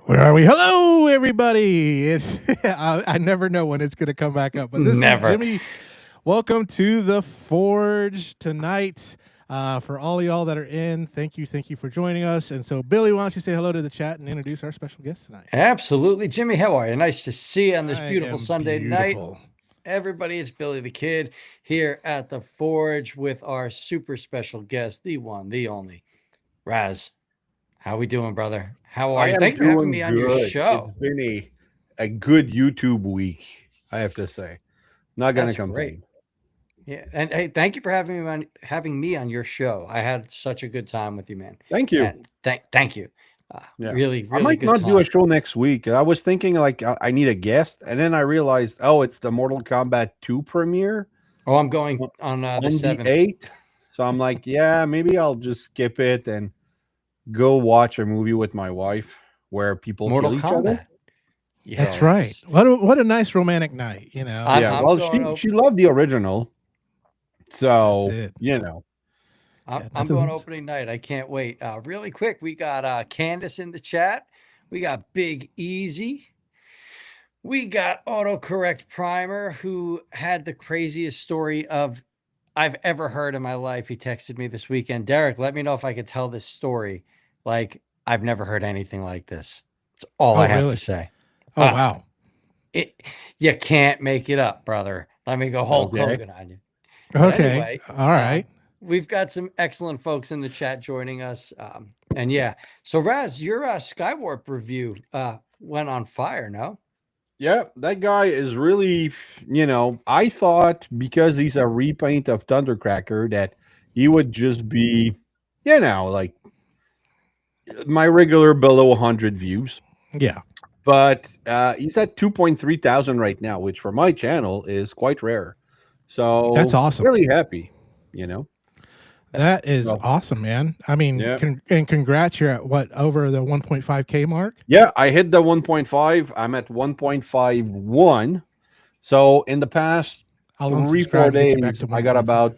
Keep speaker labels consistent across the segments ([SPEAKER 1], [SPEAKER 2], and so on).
[SPEAKER 1] Where are we? Hello, everybody. It's I never know when it's going to come back up, but this is Jimmy. Welcome to the Forge tonight. For all of y'all that are in, thank you for joining us. And so, Billy, why don't you say hello to the chat and introduce our special guest tonight?
[SPEAKER 2] Absolutely, Jimmy. How are you? Nice to see you on this beautiful Sunday night. Everybody, it's Billy the Kid here at the Forge with our super special guest, the one, the only, Raz. How we doing, brother? How are you? Thank you for having me on your show.
[SPEAKER 3] It's been a good YouTube week, I have to say. Not going to complain.
[SPEAKER 2] Yeah, and hey, thank you for having me on your show. I had such a good time with you, man.
[SPEAKER 3] Thank you.
[SPEAKER 2] And thank you. Really,
[SPEAKER 3] I might not do a show next week. I was thinking like I need a guest, and then I realized, it's the Mortal Kombat 2 premiere.
[SPEAKER 2] Oh, I'm going on the 7th.
[SPEAKER 3] 8th. So I'm like, yeah, maybe I'll just skip it and go watch a movie with my wife where people kill each other.
[SPEAKER 1] Yeah, that's right. What a nice romantic night, you know.
[SPEAKER 3] Well, she loved the original, so you know.
[SPEAKER 2] I'm going opening night. I can't wait. Really quick, we got Candace in the chat. We got Big Easy. We got Autocorrect Primer, who had the craziest story I've ever heard in my life. He texted me this weekend. Derek, let me know if I could tell this story. Like, I've never heard anything like this. It's all I have to say.
[SPEAKER 1] Oh, wow.
[SPEAKER 2] You can't make it up, brother. Let me go Hulk Hogan on you.
[SPEAKER 1] But anyway, all right.
[SPEAKER 2] We've got some excellent folks in the chat joining us. And yeah, so Raz, your Skywarp review went on fire, no?
[SPEAKER 3] Yeah, that guy is really, I thought because he's a repaint of Thundercracker that he would just be, like my regular below 100 views.
[SPEAKER 1] Yeah.
[SPEAKER 3] But he's at 2.3 thousand right now, which for my channel is quite rare. So
[SPEAKER 1] that's awesome.
[SPEAKER 3] Really happy,
[SPEAKER 1] That is awesome, man. I mean, and congrats, you're at what, over the 1.5K mark?
[SPEAKER 3] Yeah, I hit the 1.5. I'm at 1.51. So in the past 3-4 days, I got about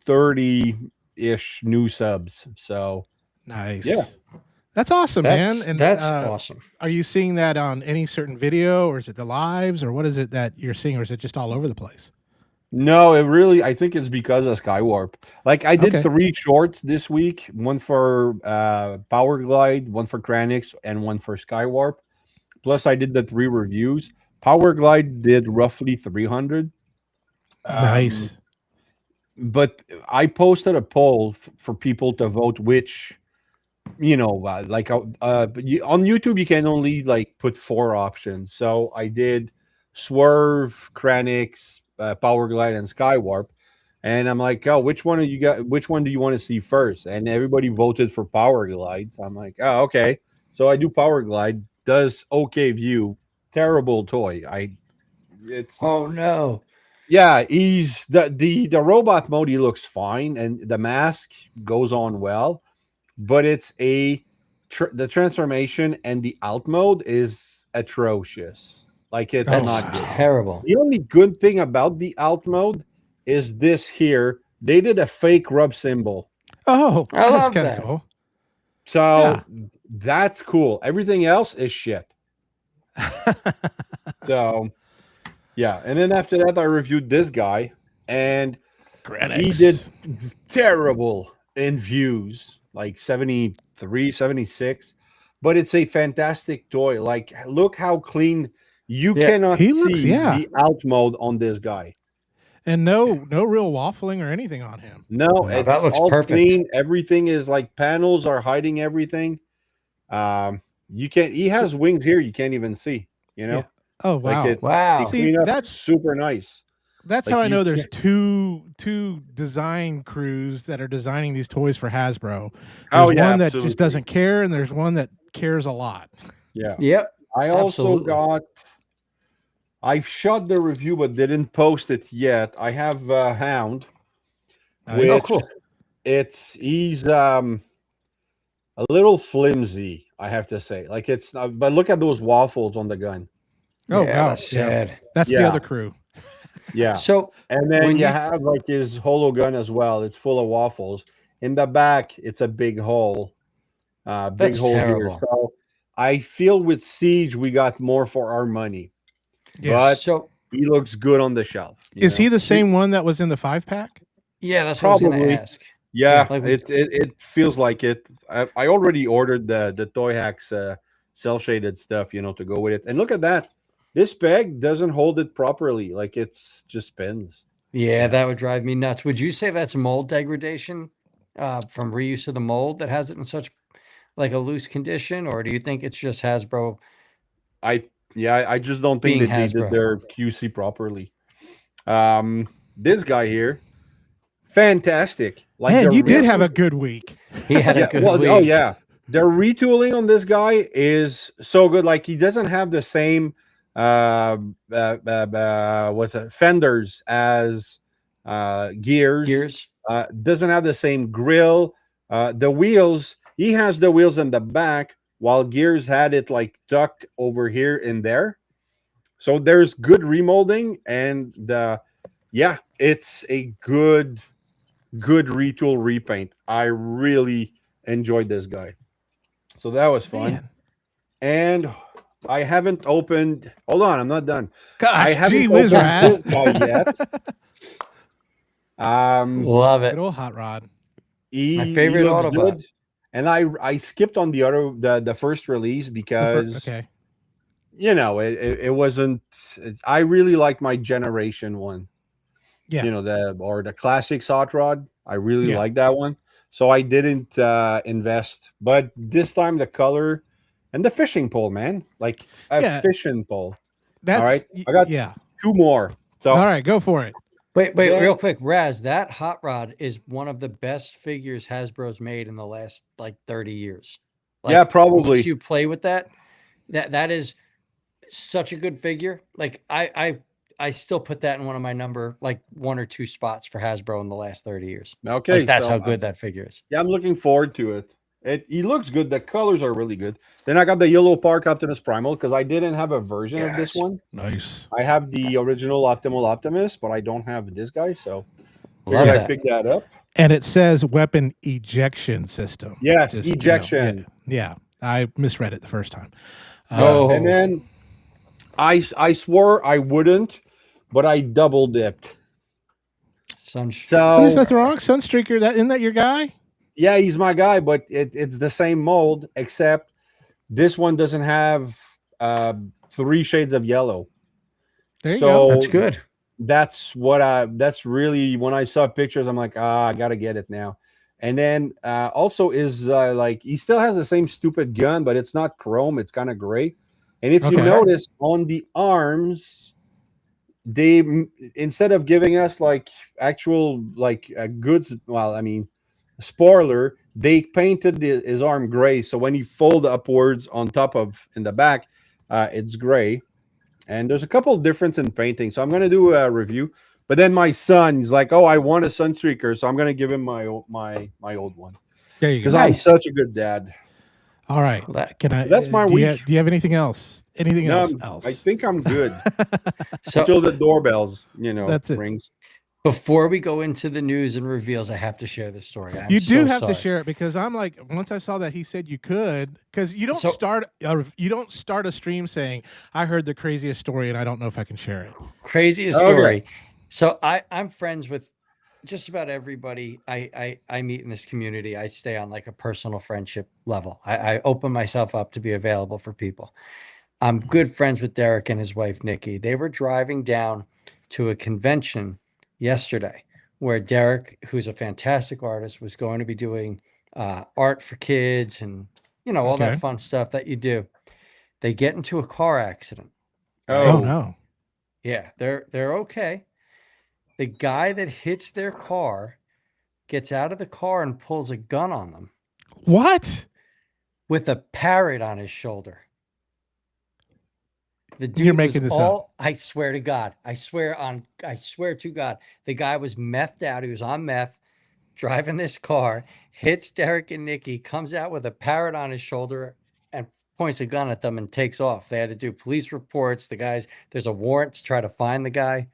[SPEAKER 3] 30-ish new subs. So
[SPEAKER 1] nice.
[SPEAKER 3] Yeah.
[SPEAKER 1] That's awesome, man. And
[SPEAKER 2] that's awesome.
[SPEAKER 1] Are you seeing that on any certain video, or is it the lives, or what is it that you're seeing, or is it just all over the place?
[SPEAKER 3] No, I think it's because of Skywarp. Like I did 3 shorts this week, one for Power Glide, one for Kranix, and one for Skywarp. Plus I did the 3 reviews. Power Glide did roughly 300.
[SPEAKER 1] Nice.
[SPEAKER 3] But I posted a poll for people to vote which, like on YouTube, you can only like put 4 options. So I did Swerve, Kranix, Power Glide, and Skywarp, and I'm like, which one do you want to see first? And everybody voted for Power Glide. So I'm like, okay. So I do Power Glide. Does okay view, terrible toy.
[SPEAKER 2] Oh no.
[SPEAKER 3] Yeah, he's the robot mode. He looks fine, and the mask goes on well, but it's the transformation and the alt mode is atrocious. Like it's not good.
[SPEAKER 2] Terrible.
[SPEAKER 3] The only good thing about the alt mode is this here. They did a fake rub symbol.
[SPEAKER 1] Oh,
[SPEAKER 2] I love that.
[SPEAKER 1] Cool.
[SPEAKER 3] So that's cool. Everything else is shit. So yeah, and then after that, I reviewed this guy, and
[SPEAKER 1] Kranix.
[SPEAKER 3] he did terrible in views. like 73, 76, but it's a fantastic toy. Like, look how clean you cannot
[SPEAKER 1] he looks,
[SPEAKER 3] see the out mode on this guy.
[SPEAKER 1] And no real waffling or anything on him.
[SPEAKER 3] No,
[SPEAKER 2] that
[SPEAKER 3] it's
[SPEAKER 2] looks
[SPEAKER 3] all
[SPEAKER 2] perfect.
[SPEAKER 3] clean. Everything is like panels are hiding everything. You can't. He has wings here. You can't even see. You know.
[SPEAKER 1] Yeah. Oh wow!
[SPEAKER 3] Like
[SPEAKER 2] Wow.
[SPEAKER 1] See,
[SPEAKER 3] that's super nice.
[SPEAKER 1] That's
[SPEAKER 3] like
[SPEAKER 1] how I know there's two design crews that are designing these toys for Hasbro. There's one that just doesn't care, and there's one that cares a lot.
[SPEAKER 3] Yeah.
[SPEAKER 2] Yep.
[SPEAKER 3] I also got. I've shot the review, but didn't post it yet. I have Hound.
[SPEAKER 2] Oh, cool.
[SPEAKER 3] He's a little flimsy, I have to say. Like it's not, but look at those waffles on the gun.
[SPEAKER 1] Oh
[SPEAKER 2] yeah,
[SPEAKER 1] wow,
[SPEAKER 2] that's sad.
[SPEAKER 1] That's the other crew.
[SPEAKER 3] Yeah.
[SPEAKER 2] So
[SPEAKER 3] and then you have like his holo gun as well. It's full of waffles. In the back, it's a big hole. Big hole
[SPEAKER 2] terrible.
[SPEAKER 3] here. So I feel with Siege we got more for our money.
[SPEAKER 1] Yes.
[SPEAKER 3] But he looks good on the shelf.
[SPEAKER 1] Is he the same one that was in the 5-pack?
[SPEAKER 2] Yeah, that's what I was going to ask.
[SPEAKER 3] Yeah, like it feels like it. I already ordered the Toy Hacks cell shaded stuff, you know, to go with it. And look at that. This peg doesn't hold it properly. Like it's just spins.
[SPEAKER 2] Yeah, that would drive me nuts. Would you say that's mold degradation from reuse of the mold that has it in such like a loose condition, or do you think it's just Hasbro?
[SPEAKER 3] I just don't think that they did their QC properly. This guy here, fantastic. Like,
[SPEAKER 1] man, you did have a good week.
[SPEAKER 2] He had a good week.
[SPEAKER 3] Oh yeah, the retooling on this guy is so good. Like he doesn't have the same fenders as Gears. Doesn't have the same grill. The wheels, he has the wheels in the back, while Gears had it like tucked over here and there. So there's good remolding, and it's a good retool repaint. I really enjoyed this guy. So that was fun. Man. And I haven't opened. Hold on, I'm not done.
[SPEAKER 1] Gosh,
[SPEAKER 3] I haven't opened this guy yet.
[SPEAKER 2] Love it.
[SPEAKER 1] Good old hot rod.
[SPEAKER 2] My favorite Autobot.
[SPEAKER 3] And I skipped on the first release because you know it wasn't. I really like my generation one.
[SPEAKER 1] Yeah,
[SPEAKER 3] you know the classic hot rod. I really like that one. So I didn't invest, but this time the color and the fishing pole, man, like a fishing pole.
[SPEAKER 1] That's
[SPEAKER 3] all right. I got two more. So
[SPEAKER 1] all right, go for it.
[SPEAKER 2] Wait, real quick, Raz. That hot rod is one of the best figures Hasbro's made in the last like 30 years. Like,
[SPEAKER 3] yeah, probably.
[SPEAKER 2] Once you play with that is such a good figure. Like I still put that in one of my number like 1 or 2 spots for Hasbro in the last 30 years.
[SPEAKER 3] Okay,
[SPEAKER 2] like, that's how good that figure is.
[SPEAKER 3] Yeah, I'm looking forward to it. He looks good. The colors are really good. Then I got the yellow Park Optimus Primal because I didn't have a version of this one.
[SPEAKER 1] Nice.
[SPEAKER 3] I have the original Optimal Optimus, but I don't have this guy, so
[SPEAKER 2] I
[SPEAKER 3] picked that up.
[SPEAKER 1] And it says weapon ejection system.
[SPEAKER 3] Yes, ejection.
[SPEAKER 1] Yeah, I misread it the first time.
[SPEAKER 3] And then I swore I wouldn't, but I double dipped.
[SPEAKER 2] So
[SPEAKER 1] there's nothing wrong. Sunstreaker, isn't that your guy?
[SPEAKER 3] Yeah, he's my guy, but it's the same mold, except this one doesn't have 3 shades of yellow.
[SPEAKER 1] There you go.
[SPEAKER 2] That's good.
[SPEAKER 3] That's really, when I saw pictures, I'm like, I gotta get it now. And then also is like, he still has the same stupid gun, but it's not chrome, it's kind of gray. And if you notice on the arms, they, instead of giving us like actual like goods, spoiler, they painted his arm gray, so when you fold upwards on top of in the back, it's gray. And there's a couple of difference in painting, so I'm going to do a review. But then my son, he's like, I want a Sunstreaker, so I'm going to give him my old one.
[SPEAKER 1] There you go.
[SPEAKER 3] Because I'm such a good dad.
[SPEAKER 1] All right.
[SPEAKER 3] That's my week.
[SPEAKER 1] Do you have anything else? Anything else?
[SPEAKER 3] I think I'm good. Until the doorbells,
[SPEAKER 1] that's
[SPEAKER 3] rings.
[SPEAKER 2] Before we go into the news and reveals, I have to share this story.
[SPEAKER 1] You do have to share it, because I'm like, once I saw that he said you could, because you don't start a stream saying, I heard the craziest story and I don't know if I can share it.
[SPEAKER 2] Craziest story. So I'm friends with just about everybody I meet in this community, I stay on like a personal friendship level. I open myself up to be available for people. I'm good friends with Derek and his wife, Nikki. They were driving down to a convention yesterday where Derek, who's a fantastic artist, was going to be doing art for kids and, all that fun stuff that you do. They get into a car accident.
[SPEAKER 1] Right? Oh, no.
[SPEAKER 2] Yeah, they're okay. The guy that hits their car gets out of the car and pulls a gun on them.
[SPEAKER 1] What?
[SPEAKER 2] With a parrot on his shoulder. The dude
[SPEAKER 1] You're making this up.
[SPEAKER 2] I swear to God. I swear to God. The guy was methed out. He was on meth, driving this car, hits Derek and Nikki, comes out with a parrot on his shoulder and points a gun at them and takes off. They had to do police reports. There's a warrant to try to find the guy.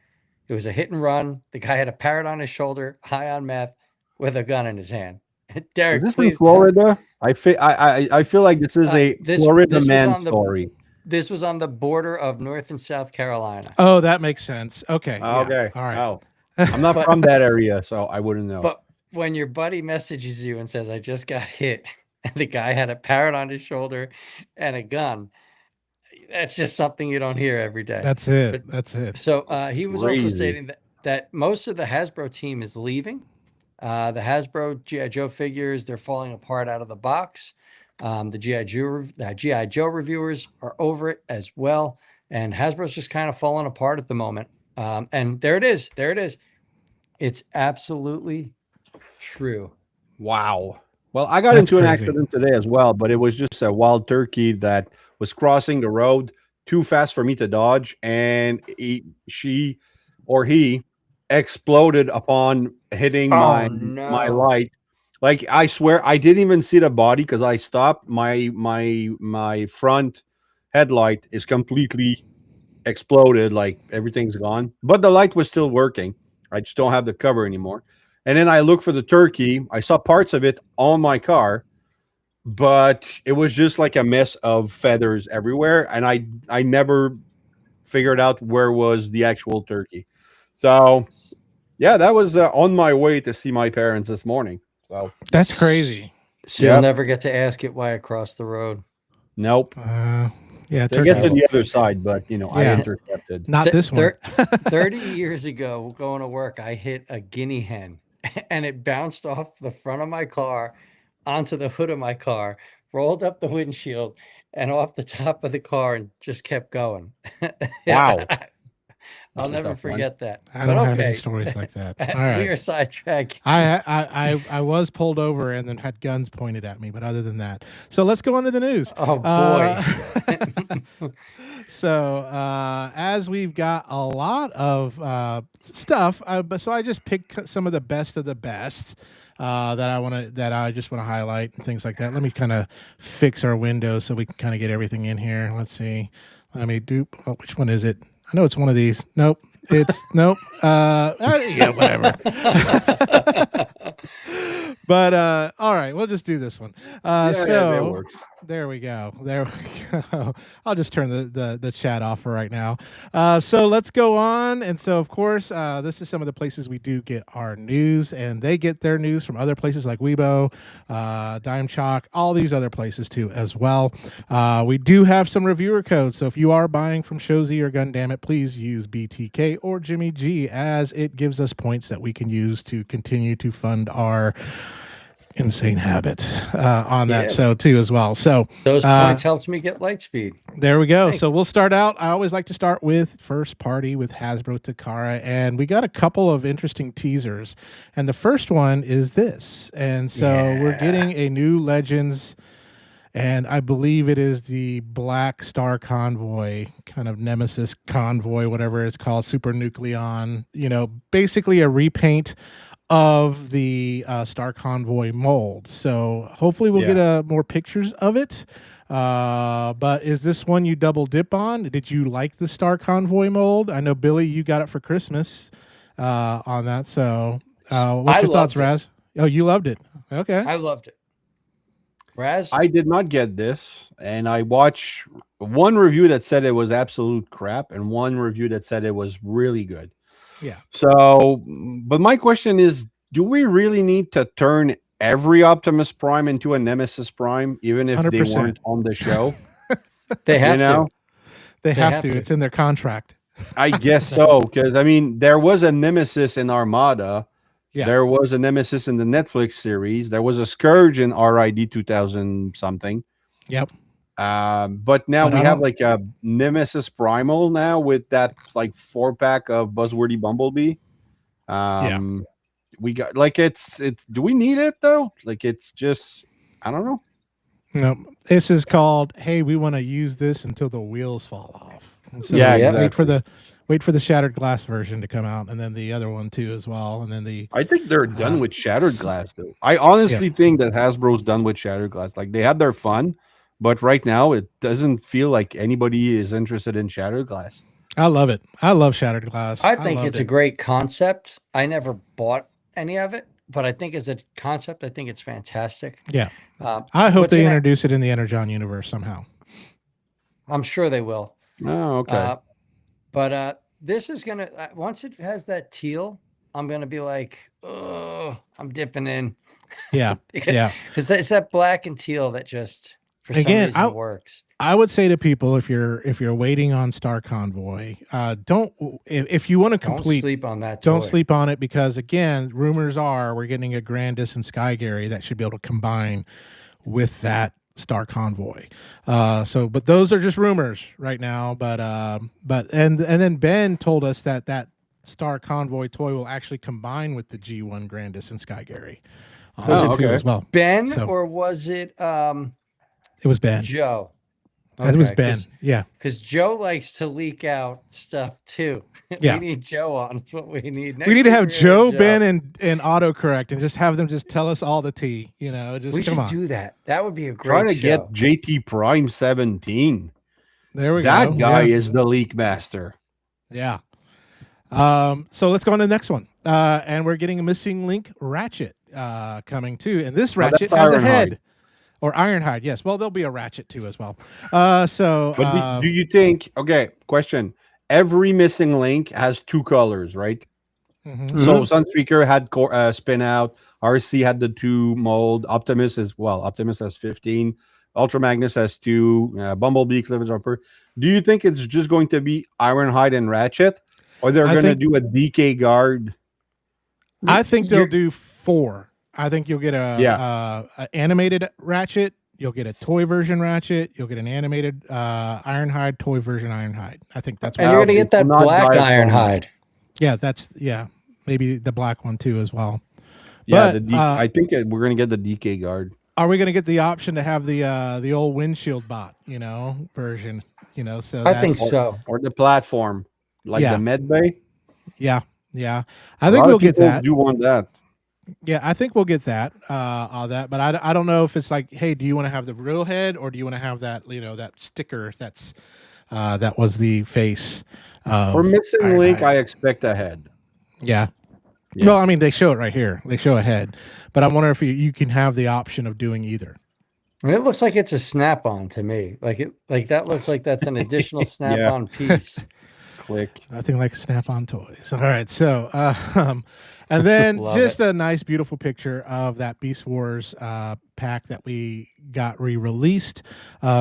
[SPEAKER 2] It was a hit and run. The guy had a parrot on his shoulder, high on meth, with a gun in his hand. Derek,
[SPEAKER 3] is this in Florida? I feel like this is a Florida man story.
[SPEAKER 2] This was on the border of North and South Carolina.
[SPEAKER 1] Oh, that makes sense. Okay.
[SPEAKER 3] Okay.
[SPEAKER 1] Yeah. All right.
[SPEAKER 3] Oh. I'm not from that area, so I wouldn't know.
[SPEAKER 2] But when your buddy messages you and says, I just got hit, and the guy had a parrot on his shoulder and a gun, that's just something you don't hear every day.
[SPEAKER 1] That's it. That's it.
[SPEAKER 2] So he was also stating that most of the Hasbro team is leaving. The Hasbro G.I. Joe figures, they're falling apart out of the box. The G.I. Joe reviewers are over it as well. And Hasbro's just kind of falling apart at the moment. And there it is. There it is. It's absolutely true.
[SPEAKER 3] Wow. Well, I got into an accident today as well, but it was just a wild turkey that was crossing the road too fast for me to dodge. And she exploded upon hitting my light. Like, I swear I didn't even see the body because I stopped. My front headlight is completely exploded, like everything's gone. But the light was still working. I just don't have the cover anymore. And then I looked for the turkey. I saw parts of it on my car, but it was just like a mess of feathers everywhere. And I never figured out where was the actual turkey. So yeah, that was on my way to see my parents this morning. So
[SPEAKER 1] that's crazy.
[SPEAKER 2] So you'll never get to ask it why it crossed the road.
[SPEAKER 3] Nope.
[SPEAKER 1] Yeah,
[SPEAKER 3] they get to the other side, but I intercepted.
[SPEAKER 1] Not this one.
[SPEAKER 2] 30 years ago, going to work, I hit a guinea hen, and it bounced off the front of my car onto the hood of my car, rolled up the windshield, and off the top of the car, and just kept going.
[SPEAKER 3] Wow.
[SPEAKER 2] I'll never forget that.
[SPEAKER 1] I don't have any stories like that. All right.
[SPEAKER 2] We are sidetracked.
[SPEAKER 1] I was pulled over and then had guns pointed at me, but other than that. So let's go on to the news.
[SPEAKER 2] Oh, boy.
[SPEAKER 1] So as we've got a lot of stuff, so I just picked some of the best that I just want to highlight and things like that. Let me kind of fix our window so we can kind of get everything in here. Let's see. Let me do. Oh, which one is it? I know it's one of these. Nope. It's nope. Yeah, whatever. But all right, we'll just do this one. That works. There we go. There we go. I'll just turn the chat off for right now. So let's go on. And so, of course, this is some of the places we do get our news, and they get their news from other places like Weibo, Dime Chalk, all these other places too as well. We do have some reviewer codes. So if you are buying from Shozy or Gundamn It, please use BTK or Jimmy G, as it gives us points that we can use to continue to fund our insane habit on that so too as well. So
[SPEAKER 2] those points helped me get Lightspeed.
[SPEAKER 1] There we go. Thanks. So we'll start out. I always like to start with first party with Hasbro Takara, and we got a couple of interesting teasers, and the first one is this. And so we're getting a new Legends, and I believe it is the Black Star Convoy, kind of Nemesis Convoy, whatever it's called, Super Nucleon, basically a repaint of the Star Convoy mold. So hopefully we'll get more pictures of it. But is this one you double dip on? Did you like the Star Convoy mold? I know, Billy, you got it for Christmas on that. So what's your thoughts, Raz? Oh, you loved it. Okay.
[SPEAKER 2] I loved it. Raz?
[SPEAKER 3] I did not get this, and I watched one review that said it was absolute crap and one review that said it was really good.
[SPEAKER 1] Yeah.
[SPEAKER 3] So, but my question is, do we really need to turn every Optimus Prime into a Nemesis Prime, even if they
[SPEAKER 1] 100%.
[SPEAKER 3] weren't on the show?
[SPEAKER 2] They have to.
[SPEAKER 1] They have to. It's in their contract.
[SPEAKER 3] I guess so, because I mean, there was a Nemesis in Armada.
[SPEAKER 1] Yeah.
[SPEAKER 3] There was a Nemesis in the Netflix series. There was a Scourge in RID 2000 something.
[SPEAKER 1] Yep.
[SPEAKER 3] But now we have like a Nemesis Primal now with that like 4-pack of Buzzworthy Bumblebee. We got like it's do we need it though? Like it's just I don't know.
[SPEAKER 1] No, this is called, hey, we want to use this until the wheels fall off. So
[SPEAKER 3] yeah, exactly.
[SPEAKER 1] wait for the Shattered Glass version to come out, and then the other one too as well, and then
[SPEAKER 3] I think they're done with Shattered Glass though. I honestly think that Hasbro's done with Shattered Glass. Like they had their fun, but right now it doesn't feel like anybody is interested in Shattered Glass.
[SPEAKER 1] I love it. I love Shattered Glass.
[SPEAKER 2] I think it's a great concept. I never bought any of it, but I think as a concept, I think it's fantastic.
[SPEAKER 1] Yeah. I hope they introduce it in the Energon universe somehow. I'm
[SPEAKER 2] sure they will.
[SPEAKER 3] Oh, okay.
[SPEAKER 2] But this is going to, once it has that teal, I'm going to be like, oh, I'm dipping in.
[SPEAKER 1] Yeah.
[SPEAKER 2] Because it's that black and teal that just, for some reason, works.
[SPEAKER 1] I would say to people, if you're waiting on Star Convoy, if you want to complete,
[SPEAKER 2] don't sleep on that.
[SPEAKER 1] Don't sleep on it, because again, rumors are we're getting a Grandis and Sky Gary that should be able to combine with that Star Convoy. But those are just rumors right now. But then Ben told us that Star Convoy toy will actually combine with the G1 Grandis and Sky Gary. As well.
[SPEAKER 2] Ben, or was it?
[SPEAKER 1] It was Ben.
[SPEAKER 2] Joe.
[SPEAKER 1] Okay, it was Ben. Yeah.
[SPEAKER 2] Because Joe likes to leak out stuff too.
[SPEAKER 1] Yeah.
[SPEAKER 2] We need Joe on. That's what we need.
[SPEAKER 1] We need to have Joe, Ben, and autocorrect, and just have them just tell us all the tea.
[SPEAKER 2] We should do that. That would be a great
[SPEAKER 3] show. Trying to get JT Prime 17.
[SPEAKER 1] There we go.
[SPEAKER 3] That guy is the leak master.
[SPEAKER 1] Yeah. So let's go on to the next one. And we're getting a Missing Link Ratchet coming too. And this Ratchet has a head. Or Ironhide, yes. Well, there'll be a Ratchet too as well.
[SPEAKER 3] But do you think? Okay, question. Every Missing Link has 2 colors, right?
[SPEAKER 1] Mm-hmm.
[SPEAKER 3] So Sunspeaker had Spin Out. RC had the 2 mold. Optimus has 15. Ultra Magnus has 2. Bumblebee, Cliff Jumper. Do you think it's just going to be Ironhide and Ratchet, or they're going to do a DK guard?
[SPEAKER 1] I think they'll do 4. I think you'll get a animated Ratchet. You'll get a toy version Ratchet. You'll get an animated Ironhide, toy version Ironhide. I think that's what.
[SPEAKER 2] And you're going to get that black Ironhide.
[SPEAKER 1] Yeah, maybe the black one too as well.
[SPEAKER 3] Yeah, I think we're going to get the DK guard.
[SPEAKER 1] Are we going to get the option to have the old windshield bot, version? So
[SPEAKER 2] I think so.
[SPEAKER 3] Or the platform, like the med bay.
[SPEAKER 1] Yeah. I think we'll get that.
[SPEAKER 3] Do want that.
[SPEAKER 1] Yeah, I think we'll get that, all that, but I don't know if it's like, hey, do you want to have the real head, or do you want to have that, that sticker that's that was the face.
[SPEAKER 3] For Missing Link, I expect a head.
[SPEAKER 1] Yeah. Well, I mean, they show it right here. They show a head, but I wonder if you can have the option of doing either.
[SPEAKER 2] It looks like it's a snap-on to me. Like that looks like that's an additional snap-on piece.
[SPEAKER 3] Click.
[SPEAKER 1] Nothing like Snap-on toys. All right, so and then just a nice, beautiful picture of that Beast Wars pack that we got re-released.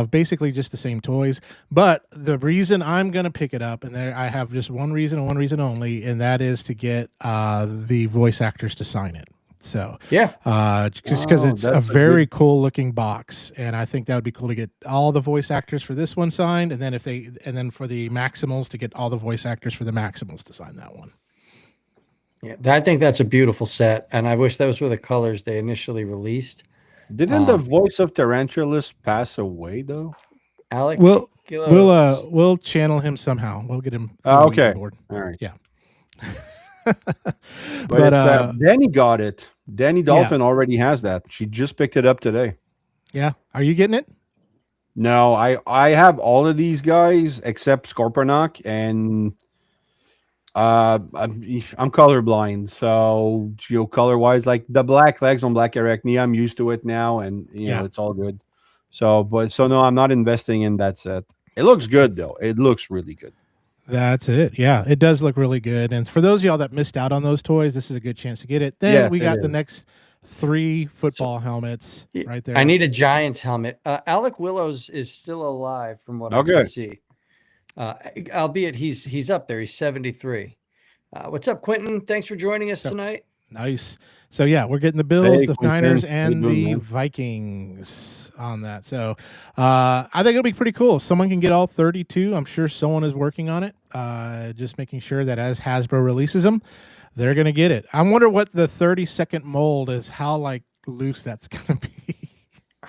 [SPEAKER 1] Basically, just the same toys. But the reason I'm going to pick it up, and there I have just one reason and one reason only, and that is to get the voice actors to sign it. So just because it's a very cool looking box, and I think that would be cool to get all the voice actors for this one signed, and then then for the Maximals to get all the voice actors for the Maximals to sign that one.
[SPEAKER 2] Yeah, I think that's a beautiful set, and I wish those were the colors they initially released.
[SPEAKER 3] Didn't the voice of Tarantulas pass away though?
[SPEAKER 2] Alec,
[SPEAKER 1] we'll channel him somehow. We'll get him.
[SPEAKER 3] Okay,
[SPEAKER 1] board.
[SPEAKER 3] All right.
[SPEAKER 1] Yeah.
[SPEAKER 3] but Danny got it. Danny Dolphin already has that. She just picked it up today.
[SPEAKER 1] Yeah. Are you getting it?
[SPEAKER 3] No, I have all of these guys except Scorponok, and I'm colorblind, so color wise, like the black legs on Black Arachnia, I'm used to it now, and know it's all good. So no, I'm not investing in that set. It looks good though. It looks really good.
[SPEAKER 1] That's it. Yeah, it does look really good. And for those of y'all that missed out on those toys, this is a good chance to get it. Then
[SPEAKER 3] Yes,
[SPEAKER 1] we
[SPEAKER 3] it
[SPEAKER 1] got the
[SPEAKER 3] is.
[SPEAKER 1] next 3 football helmets right there.
[SPEAKER 2] I need a Giants helmet. Alec Willows is still alive from what I can see. Albeit he's up there. He's 73. What's up, Quentin? Thanks for joining us tonight.
[SPEAKER 1] Nice. So yeah, we're getting the Bills, the Niners, and the
[SPEAKER 3] man?
[SPEAKER 1] Vikings on that. So I think it'll be pretty cool. If someone can get all 32, I'm sure someone is working on it. Just making sure that as Hasbro releases them, they're gonna get it. I wonder what the 30-second mold is. How like loose that's gonna be.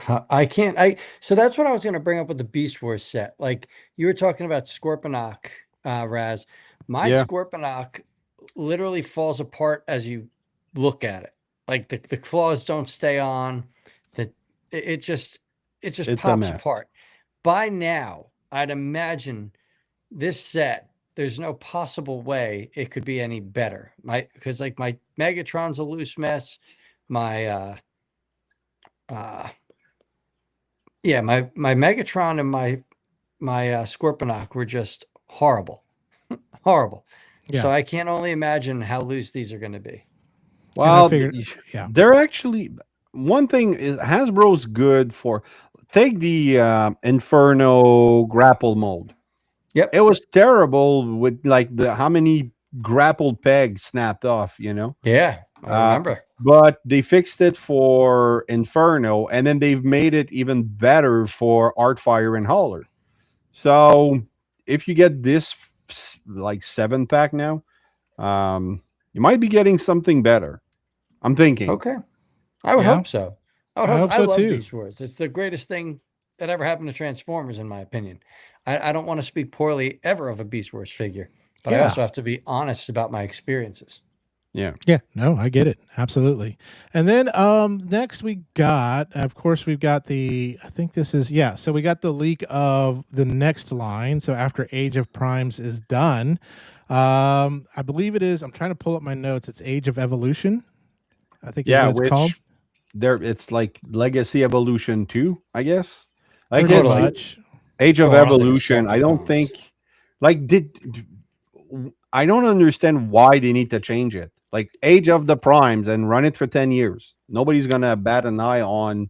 [SPEAKER 2] So that's what I was going to bring up with the Beast Wars set. Like you were talking about Scorponok, Raz. My Scorponok literally falls apart as you look at it. Like the claws don't stay on. It just pops apart. By now, I'd imagine this set, there's no possible way it could be any better. Because like my Megatron's a loose mess. My Megatron and my Scorponok were just horrible. Horrible. Yeah. So I can't only imagine how loose these are going to be.
[SPEAKER 3] Well, they're actually, one thing is Hasbro's good for, take the Inferno grapple mold.
[SPEAKER 2] Yep.
[SPEAKER 3] It was terrible with like how many grappled pegs snapped off, you know?
[SPEAKER 2] Yeah, I remember.
[SPEAKER 3] But they fixed it for Inferno, and then they've made it even better for Artfire and Hauler. So if you get this like 7-pack now, you might be getting something better. I'm thinking.
[SPEAKER 2] Okay. I would hope so. I love Beast Wars. It's the greatest thing that ever happened to Transformers, in my opinion. I don't want to speak poorly ever of a Beast Wars figure, but I also have to be honest about my experiences.
[SPEAKER 3] Yeah.
[SPEAKER 1] No, I get it. Absolutely. And then next we got, of course, we've got I think this is, so we got the leak of the next line. So after Age of Primes is done, I believe it is, I'm trying to pull up my notes. It's Age of Evolution, I think is what it's called.
[SPEAKER 3] It's like Legacy Evolution 2, I guess.
[SPEAKER 1] Like it's
[SPEAKER 3] Age of Evolution. I don't think, I don't understand why they need to change it. Like Age of the Primes and run it for 10 years. Nobody's going to bat an eye on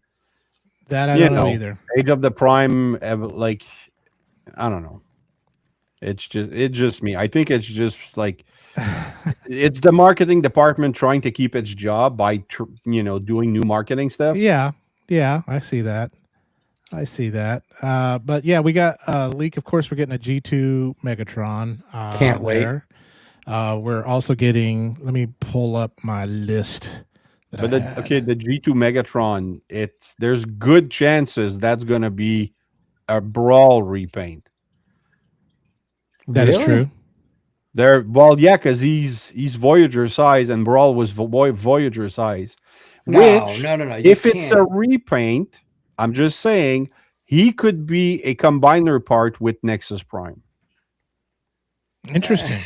[SPEAKER 1] that. I don't know either.
[SPEAKER 3] Age of the Prime, like, I don't know. It's just me. I think it's just like, it's the marketing department trying to keep its job by, doing new marketing stuff.
[SPEAKER 1] Yeah. I see that. But yeah, we got a leak. Of course, we're getting a G2 Megatron.
[SPEAKER 2] Can't wait.
[SPEAKER 1] We're also getting, let me pull up my list.
[SPEAKER 3] The G2 Megatron, there's good chances that's going to be a Brawl repaint.
[SPEAKER 1] That is true.
[SPEAKER 3] Because he's Voyager size and Brawl was Voyager size.
[SPEAKER 2] No.
[SPEAKER 3] If it's a repaint, I'm just saying he could be a combiner part with Nexus Prime.
[SPEAKER 1] Interesting.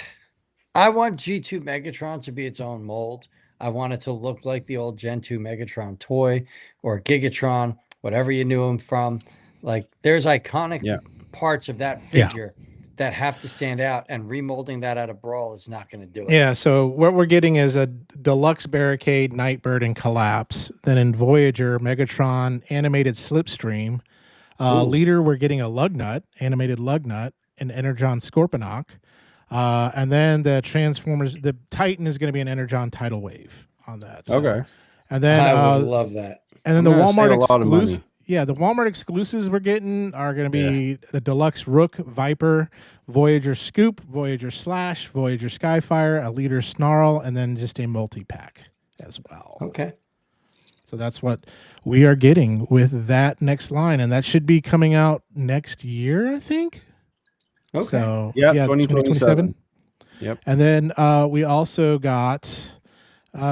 [SPEAKER 2] I want G2 Megatron to be its own mold. I want it to look like the old Gen 2 Megatron toy or Gigatron, whatever you knew him from. Like there's iconic parts of that figure that have to stand out, and remolding that out of Brawl is not going to do it.
[SPEAKER 1] Yeah, so what we're getting is a Deluxe Barricade, Nightbird, and Collapse. Then in Voyager, Megatron, Animated Slipstream. Leader, we're getting a Lugnut, Animated Lugnut, and Energon Scorponok. And then the Transformers, the Titan is going to be an Energon Tidal Wave on that. So.
[SPEAKER 3] Okay.
[SPEAKER 1] And then
[SPEAKER 2] I would love that.
[SPEAKER 1] And then the Walmart exclusive. Yeah, the Walmart exclusives we're getting are going to be the Deluxe Rook, Viper, Voyager Scoop, Voyager Slash, Voyager Skyfire, a Leader Snarl, and then just a multi-pack as well.
[SPEAKER 2] Okay.
[SPEAKER 1] So that's what we are getting with that next line, and that should be coming out next year, I think.
[SPEAKER 3] Okay.
[SPEAKER 1] So,
[SPEAKER 3] 2027.
[SPEAKER 1] Yep. And then we also got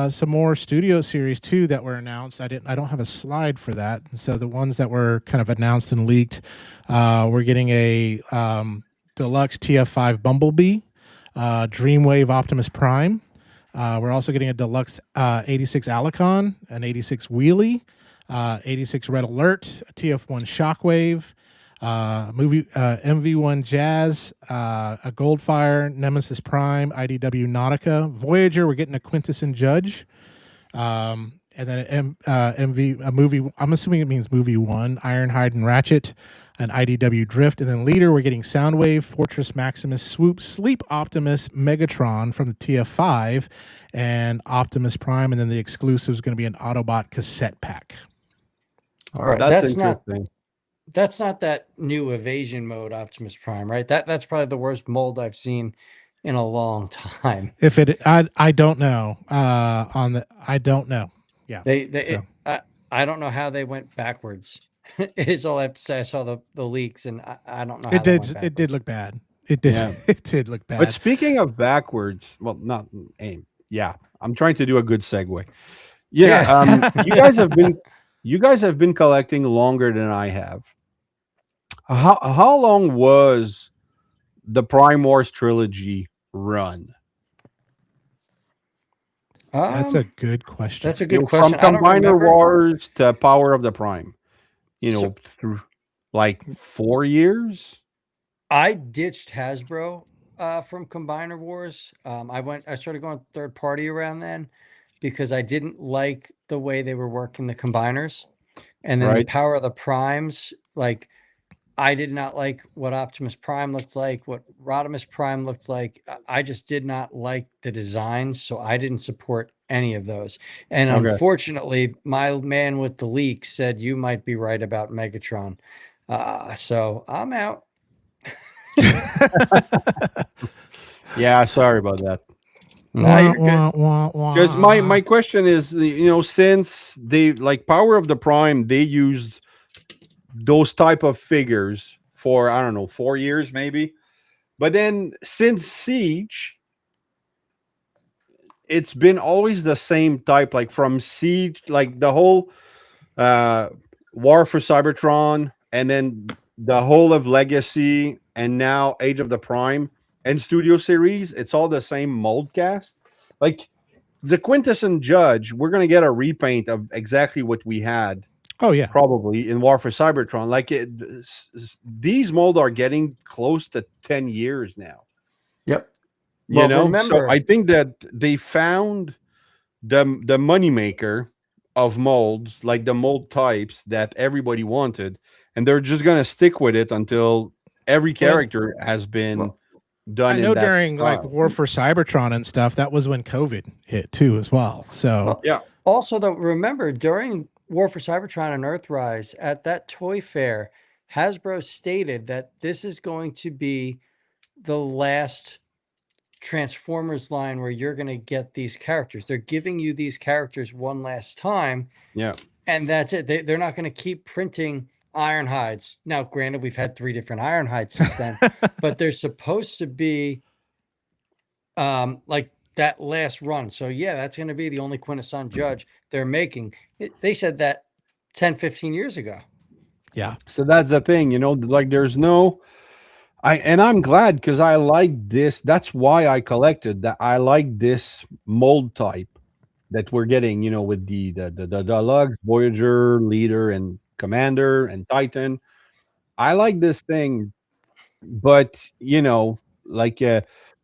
[SPEAKER 1] some more Studio Series 2 that were announced. I don't have a slide for that. And so the ones that were kind of announced and leaked, we're getting a Deluxe TF5 Bumblebee, Dreamwave Optimus Prime. We're also getting a Deluxe 86 Alicon, an 86 Wheelie, 86 Red Alert, a TF1 Shockwave, MV1 Jazz, a Goldfire, Nemesis Prime, IDW Nautica, Voyager. We're getting a Quintus and Judge, and then MV a movie. I'm assuming it means movie one, Ironhide and Ratchet, an IDW Drift, and then Leader. We're getting Soundwave, Fortress Maximus, Swoop, Sleep Optimus, Megatron from the TF5, and Optimus Prime, and then the exclusive is going to be an Autobot cassette pack.
[SPEAKER 2] All right,
[SPEAKER 3] that's interesting.
[SPEAKER 2] That's not that new evasion mode Optimus Prime, right? That's probably the worst mold I've seen in a long time.
[SPEAKER 1] If it, I don't know. I don't know. Yeah,
[SPEAKER 2] I don't know how they went backwards. Is all I have to say. I saw the leaks, and I don't know.
[SPEAKER 1] How it did look bad. It did. Yeah. It did look bad.
[SPEAKER 3] But speaking of backwards, well, not aim. Yeah, I'm trying to do a good segue. Yeah. You guys have been collecting longer than I have. How long was the Prime Wars trilogy run?
[SPEAKER 1] That's a good question.
[SPEAKER 2] That's a good question.
[SPEAKER 3] From Combiner Wars to Power of the Prime, through like 4 years.
[SPEAKER 2] I ditched Hasbro from Combiner Wars. I started going third party around then because I didn't like the way they were working the combiners, and then the Power of the Primes, like. I did not like what Optimus Prime looked like, what Rodimus Prime looked like. I just did not like the designs, so I didn't support any of those. And unfortunately, my man with the leak said you might be right about Megatron. So I'm out.
[SPEAKER 3] Yeah, sorry about that.
[SPEAKER 2] No, you're good.
[SPEAKER 3] Because my question is, since they like Power of the Prime, they used those type of figures for, I don't know, 4 years maybe. But then since Siege, it's been always the same type, like from Siege, like the whole War for Cybertron, and then the whole of Legacy, and now Age of the Prime and Studio Series. It's all the same mold cast. Like the Quintus and Judge, we're going to get a repaint of exactly what we had.
[SPEAKER 1] Oh yeah,
[SPEAKER 3] probably in War for Cybertron. Like these molds are getting close to 10 years now.
[SPEAKER 2] Yep.
[SPEAKER 3] Remember, so I think that they found the moneymaker of molds, like the mold types that everybody wanted, and they're just gonna stick with it until every character has been done.
[SPEAKER 1] I know during like War for Cybertron and stuff, that was when COVID hit too, as well. So
[SPEAKER 3] yeah.
[SPEAKER 2] Also, though, remember during War for Cybertron and Earthrise at that toy fair, Hasbro stated that this is going to be the last Transformers line where you're going to get these characters. They're giving you these characters one last time.
[SPEAKER 3] Yeah.
[SPEAKER 2] And that's it. They're not going to keep printing Ironhides. Now, granted, we've had 3 different Ironhides since then, but they're supposed to be like that last run. So yeah, that's going to be the only Quintesson Judge they're making. They said that 10, 15 years ago.
[SPEAKER 1] Yeah.
[SPEAKER 3] So that's the thing, like there's no, I'm glad because I like this. That's why I collected that. I like this mold type that we're getting, with the Deluxe, Voyager, Leader, and Commander, and Titan. I like this thing, but like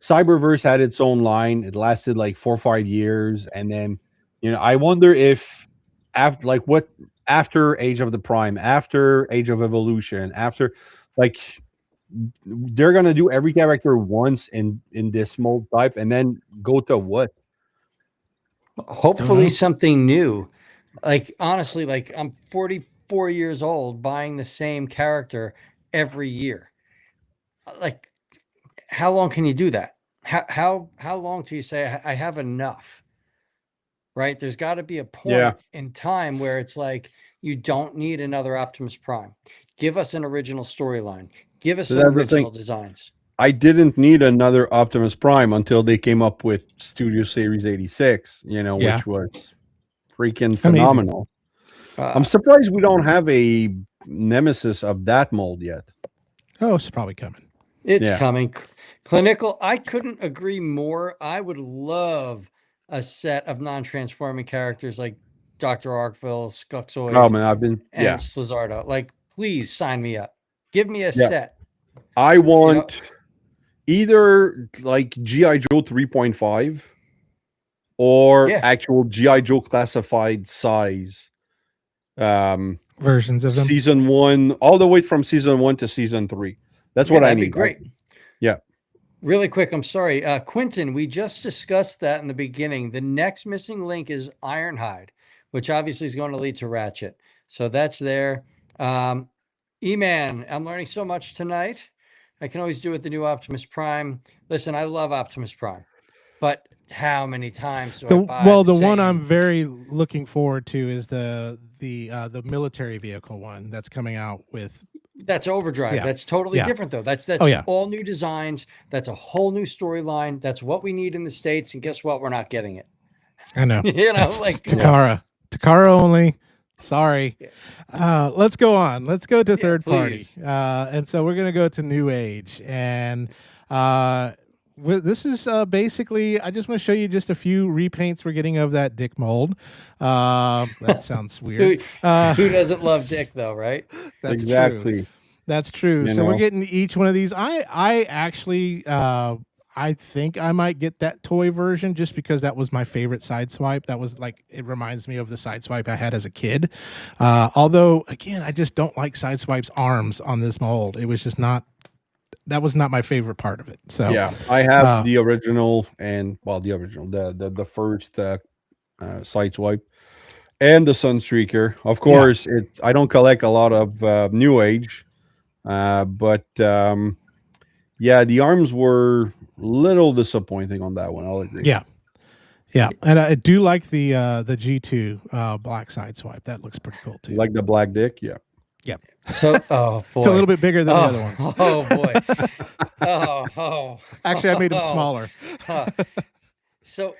[SPEAKER 3] Cyberverse had its own line. It lasted like 4 or 5 years, and then I wonder if after Age of the Prime, after Age of Evolution, after like they're gonna do every character once in this mold type, and then go to what?
[SPEAKER 2] Hopefully something new. Like honestly, like I'm 44 years old, buying the same character every year. Like, how long can you do that? How long till you say I have enough? Right? There's got to be a point in time where it's like you don't need another Optimus Prime. Give us an original story-line. Give us some original designs.
[SPEAKER 3] I didn't need another Optimus Prime until they came up with Studio Series 86, which was freaking phenomenal. I'm surprised we don't have a Nemesis of that mold yet.
[SPEAKER 1] Oh, it's probably coming.
[SPEAKER 2] It's coming. Clinical, I couldn't agree more. I would love a set of non-transforming characters like Dr. Arkville, Skuxoid,
[SPEAKER 3] and
[SPEAKER 2] Slizardo. Like, please sign me up. Give me a set.
[SPEAKER 3] I want either like G.I. Joe 3.5 or actual G.I. Joe classified size
[SPEAKER 1] versions of them.
[SPEAKER 3] Season 1, all the way from season 1 to season 3. That's what I need.
[SPEAKER 2] That'd be great.
[SPEAKER 3] Yeah.
[SPEAKER 2] Really quick, I'm sorry. Quentin, we just discussed that in the beginning. The next missing link is Ironhide, which obviously is going to lead to Ratchet. So that's there. E-Man, I'm learning so much tonight. I can always do with the new Optimus Prime. Listen, I love Optimus Prime, but how many times do I buy
[SPEAKER 1] the one I'm very looking forward to is the military vehicle one that's coming out with.
[SPEAKER 2] That's Overdrive.
[SPEAKER 1] Yeah.
[SPEAKER 2] That's totally different, though. That's all new designs. That's a whole new storyline. That's what we need in the States. And guess what? We're not getting it.
[SPEAKER 1] I know.
[SPEAKER 2] That's like
[SPEAKER 1] Takara. Takara only. Sorry. Let's go on. Let's go to third party. And so we're going to go to New Age. And this is basically, I just want to show you just a few repaints we're getting of that Dick mold. That sounds weird.
[SPEAKER 2] Who doesn't love Dick, though, right?
[SPEAKER 1] That's
[SPEAKER 3] exactly.
[SPEAKER 1] True. That's true. So we're getting each one of these. I actually, I think I might get that toy version just because that was my favorite Sideswipe. That was like, it reminds me of the Sideswipe I had as a kid. Although, again, I just don't like Sideswipe's arms on this mold. It was just not, that was not my favorite part of it. So
[SPEAKER 3] yeah, I have the original and the first Sideswipe and the Sunstreaker. Of course, I don't collect a lot of New Age, but yeah, the arms were little disappointing on that one. I'll agree.
[SPEAKER 1] Yeah, and I do like the G2 black Sideswipe. That looks pretty cool too.
[SPEAKER 3] Like the black Dick, yeah.
[SPEAKER 2] So, boy.
[SPEAKER 1] It's a little bit bigger than the other ones.
[SPEAKER 2] Oh boy.
[SPEAKER 1] Actually, I made them smaller.
[SPEAKER 2] So,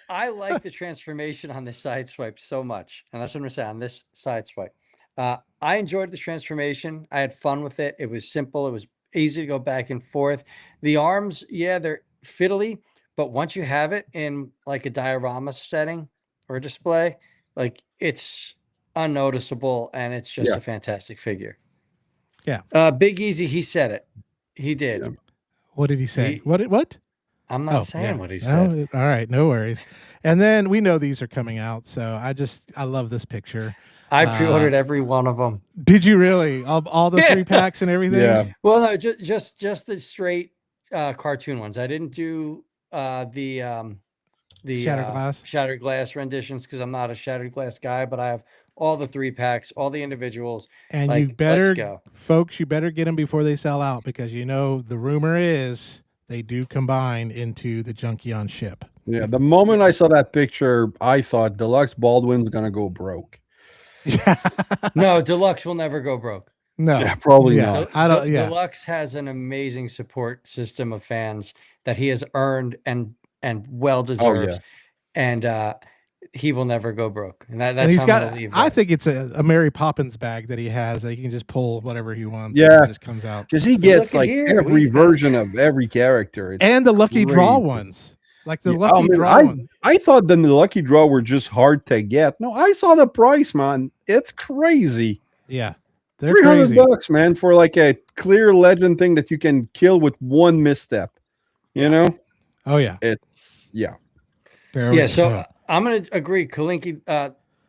[SPEAKER 2] I like the transformation on this Sideswipe so much, and that's what I'm gonna say on this Sideswipe. I enjoyed the transformation. I had fun with it. It was simple. It was easy to go back and forth. The arms, they're fiddly, but once you have it in like a diorama setting or a display, like it's unnoticeable and it's just a fantastic figure.
[SPEAKER 1] Yeah.
[SPEAKER 2] Big Easy, he said it. He did.
[SPEAKER 1] Yeah. What did he say? What?
[SPEAKER 2] I'm not saying what he said.
[SPEAKER 1] All right, no worries. And then we know these are coming out, so I love this picture.
[SPEAKER 2] I pre-ordered every one of them.
[SPEAKER 1] Did you really? All the 3 packs and everything?
[SPEAKER 3] Yeah.
[SPEAKER 2] Well, no, just the straight cartoon ones. I didn't do the Shattered Glass renditions because I'm not a Shattered Glass guy, but I have all the 3 packs, all the individuals.
[SPEAKER 1] And you better, folks, you better get them before they sell out because the rumor is they do combine into the Junkion ship.
[SPEAKER 3] Yeah, the moment I saw that picture, I thought Deluxe Baldwin's gonna go broke.
[SPEAKER 2] No, Deluxe will never go broke.
[SPEAKER 1] No,
[SPEAKER 3] probably not.
[SPEAKER 2] Deluxe has an amazing support system of fans that he has earned and well deserves, and he will never go broke. And that's how I'm gonna leave that.
[SPEAKER 1] I think it's a Mary Poppins bag that he has that he can just pull whatever he wants.
[SPEAKER 3] Yeah,
[SPEAKER 1] it just comes out
[SPEAKER 3] because he gets like every version of every character.
[SPEAKER 1] And the lucky draw ones. Like the lucky draw one.
[SPEAKER 3] I thought the lucky draw were just hard to get. No, I saw the price, man. It's crazy.
[SPEAKER 1] Yeah. They're
[SPEAKER 3] $300, man, for like a clear legend thing that you can kill with one misstep. You know?
[SPEAKER 1] Oh yeah.
[SPEAKER 2] So I'm gonna agree, Kalinki.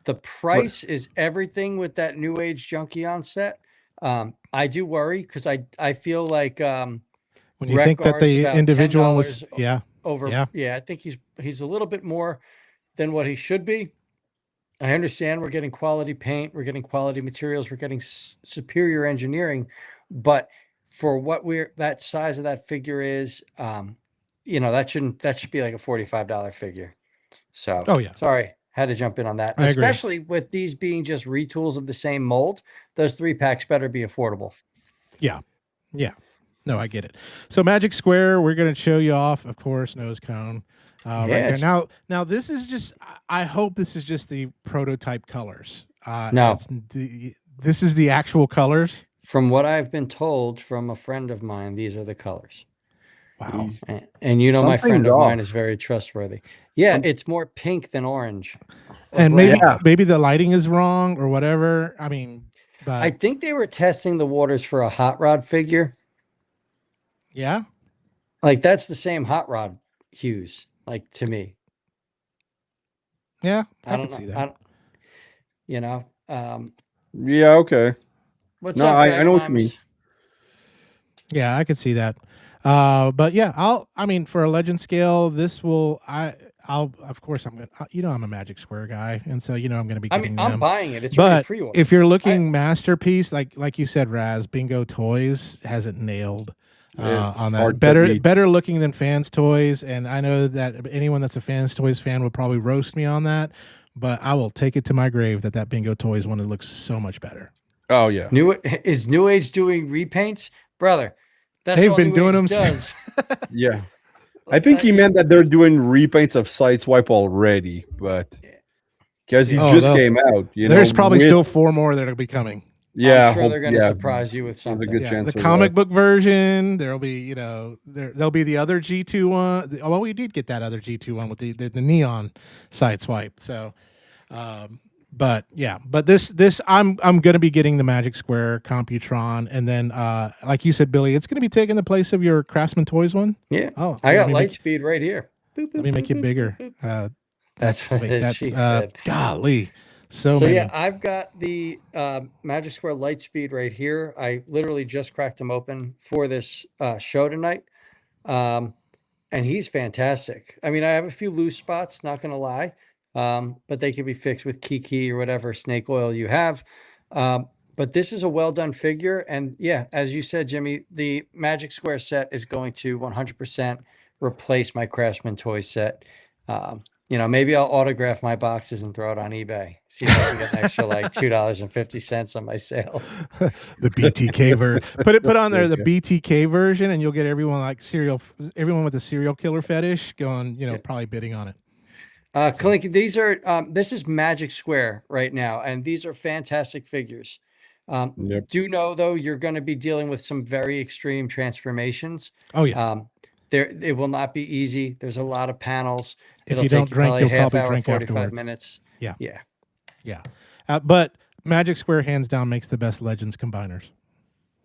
[SPEAKER 2] The price is everything with that New Age Junkion set. I do worry because I feel like
[SPEAKER 1] when you think that the individual was
[SPEAKER 2] over. Yeah, I think he's a little bit more than what he should be. I understand we're getting quality paint, we're getting quality materials, we're getting superior engineering, but for what that size of that figure is, that should be like a $45 figure. So sorry, had to jump in on that. Especially with these being just retools of the same mold, those 3 packs better be affordable.
[SPEAKER 1] Yeah. No, I get it. So Magic Square, we're going to show you off, of course, nose cone. Right there. Now this is just, I hope this is just the prototype colors.
[SPEAKER 2] No.
[SPEAKER 1] This is the actual colors.
[SPEAKER 2] From what I've been told from a friend of mine, these are the colors.
[SPEAKER 1] Wow.
[SPEAKER 2] And my friend of mine is very trustworthy. Yeah, it's more pink than orange.
[SPEAKER 1] And maybe the lighting is wrong or whatever. I mean,
[SPEAKER 2] I think they were testing the waters for a hot rod figure.
[SPEAKER 1] Yeah.
[SPEAKER 2] Like that's the same hot rod hues, like to me.
[SPEAKER 1] Yeah, I can see that.
[SPEAKER 2] Yeah,
[SPEAKER 3] okay.
[SPEAKER 2] What's up,
[SPEAKER 3] I know what you mean.
[SPEAKER 2] Mamas?
[SPEAKER 1] Yeah, I could see that. But yeah, I mean, for a legend scale, this will, of course, I'm a Magic Square guy, and so I'm gonna be getting them.
[SPEAKER 2] I'm buying it. It's
[SPEAKER 1] but
[SPEAKER 2] already pre-ordered.
[SPEAKER 1] If you're looking masterpiece, like you said, Raz, Bingo Toys has it nailed on that. Better looking than Fans Toys, and I know that anyone that's a Fans Toys fan would probably roast me on that, but I will take it to my grave that Bingo Toys one looks so much better.
[SPEAKER 3] Oh yeah.
[SPEAKER 2] Is New Age doing repaints, brother?
[SPEAKER 1] They've been doing them.
[SPEAKER 3] Yeah. I think he meant that they're doing repaints of Sideswipe already, but because he just came out.
[SPEAKER 1] There's probably still 4 more that will be coming.
[SPEAKER 2] Yeah, I'm sure they're going to surprise you with something.
[SPEAKER 3] A good chance
[SPEAKER 1] the comic book version. There'll be, there'll be the other G2 one. Well, we did get that other G2 one with the neon Sideswipe. So, but this I'm gonna be getting the Magic Square Computron, and then like you said, Billy, it's gonna be taking the place of your Craftsman Toys one.
[SPEAKER 2] Yeah. Oh, I got Lightspeed right here.
[SPEAKER 1] Let me make it bigger.
[SPEAKER 2] That's what she said.
[SPEAKER 1] Golly, so many.
[SPEAKER 2] Yeah, I've got the Magic Square Lightspeed right here. I literally just cracked him open for this show tonight, and he's fantastic. I mean, I have a few loose spots, not gonna lie. But they can be fixed with Kiki or whatever snake oil you have. But this is a well done figure. And yeah, as you said, Jimmy, the Magic Square set is going to 100% replace my Craftsman Toy set. Maybe I'll autograph my boxes and throw it on eBay. See if I can get an extra like $2.50 on my sale.
[SPEAKER 1] The BTK version. Put on there the BTK version, and you'll get everyone with a serial killer fetish going, probably bidding on it.
[SPEAKER 2] Kalinke, these are this is Magic Square right now, and these are fantastic figures. Do know though you're going to be dealing with some very extreme transformations.
[SPEAKER 1] Oh yeah.
[SPEAKER 2] It will not be easy. There's a lot of panels.
[SPEAKER 1] If you don't drink, you'll probably drink 45 afterwards.
[SPEAKER 2] Minutes. Yeah.
[SPEAKER 1] But Magic Square hands down makes the best Legends combiners.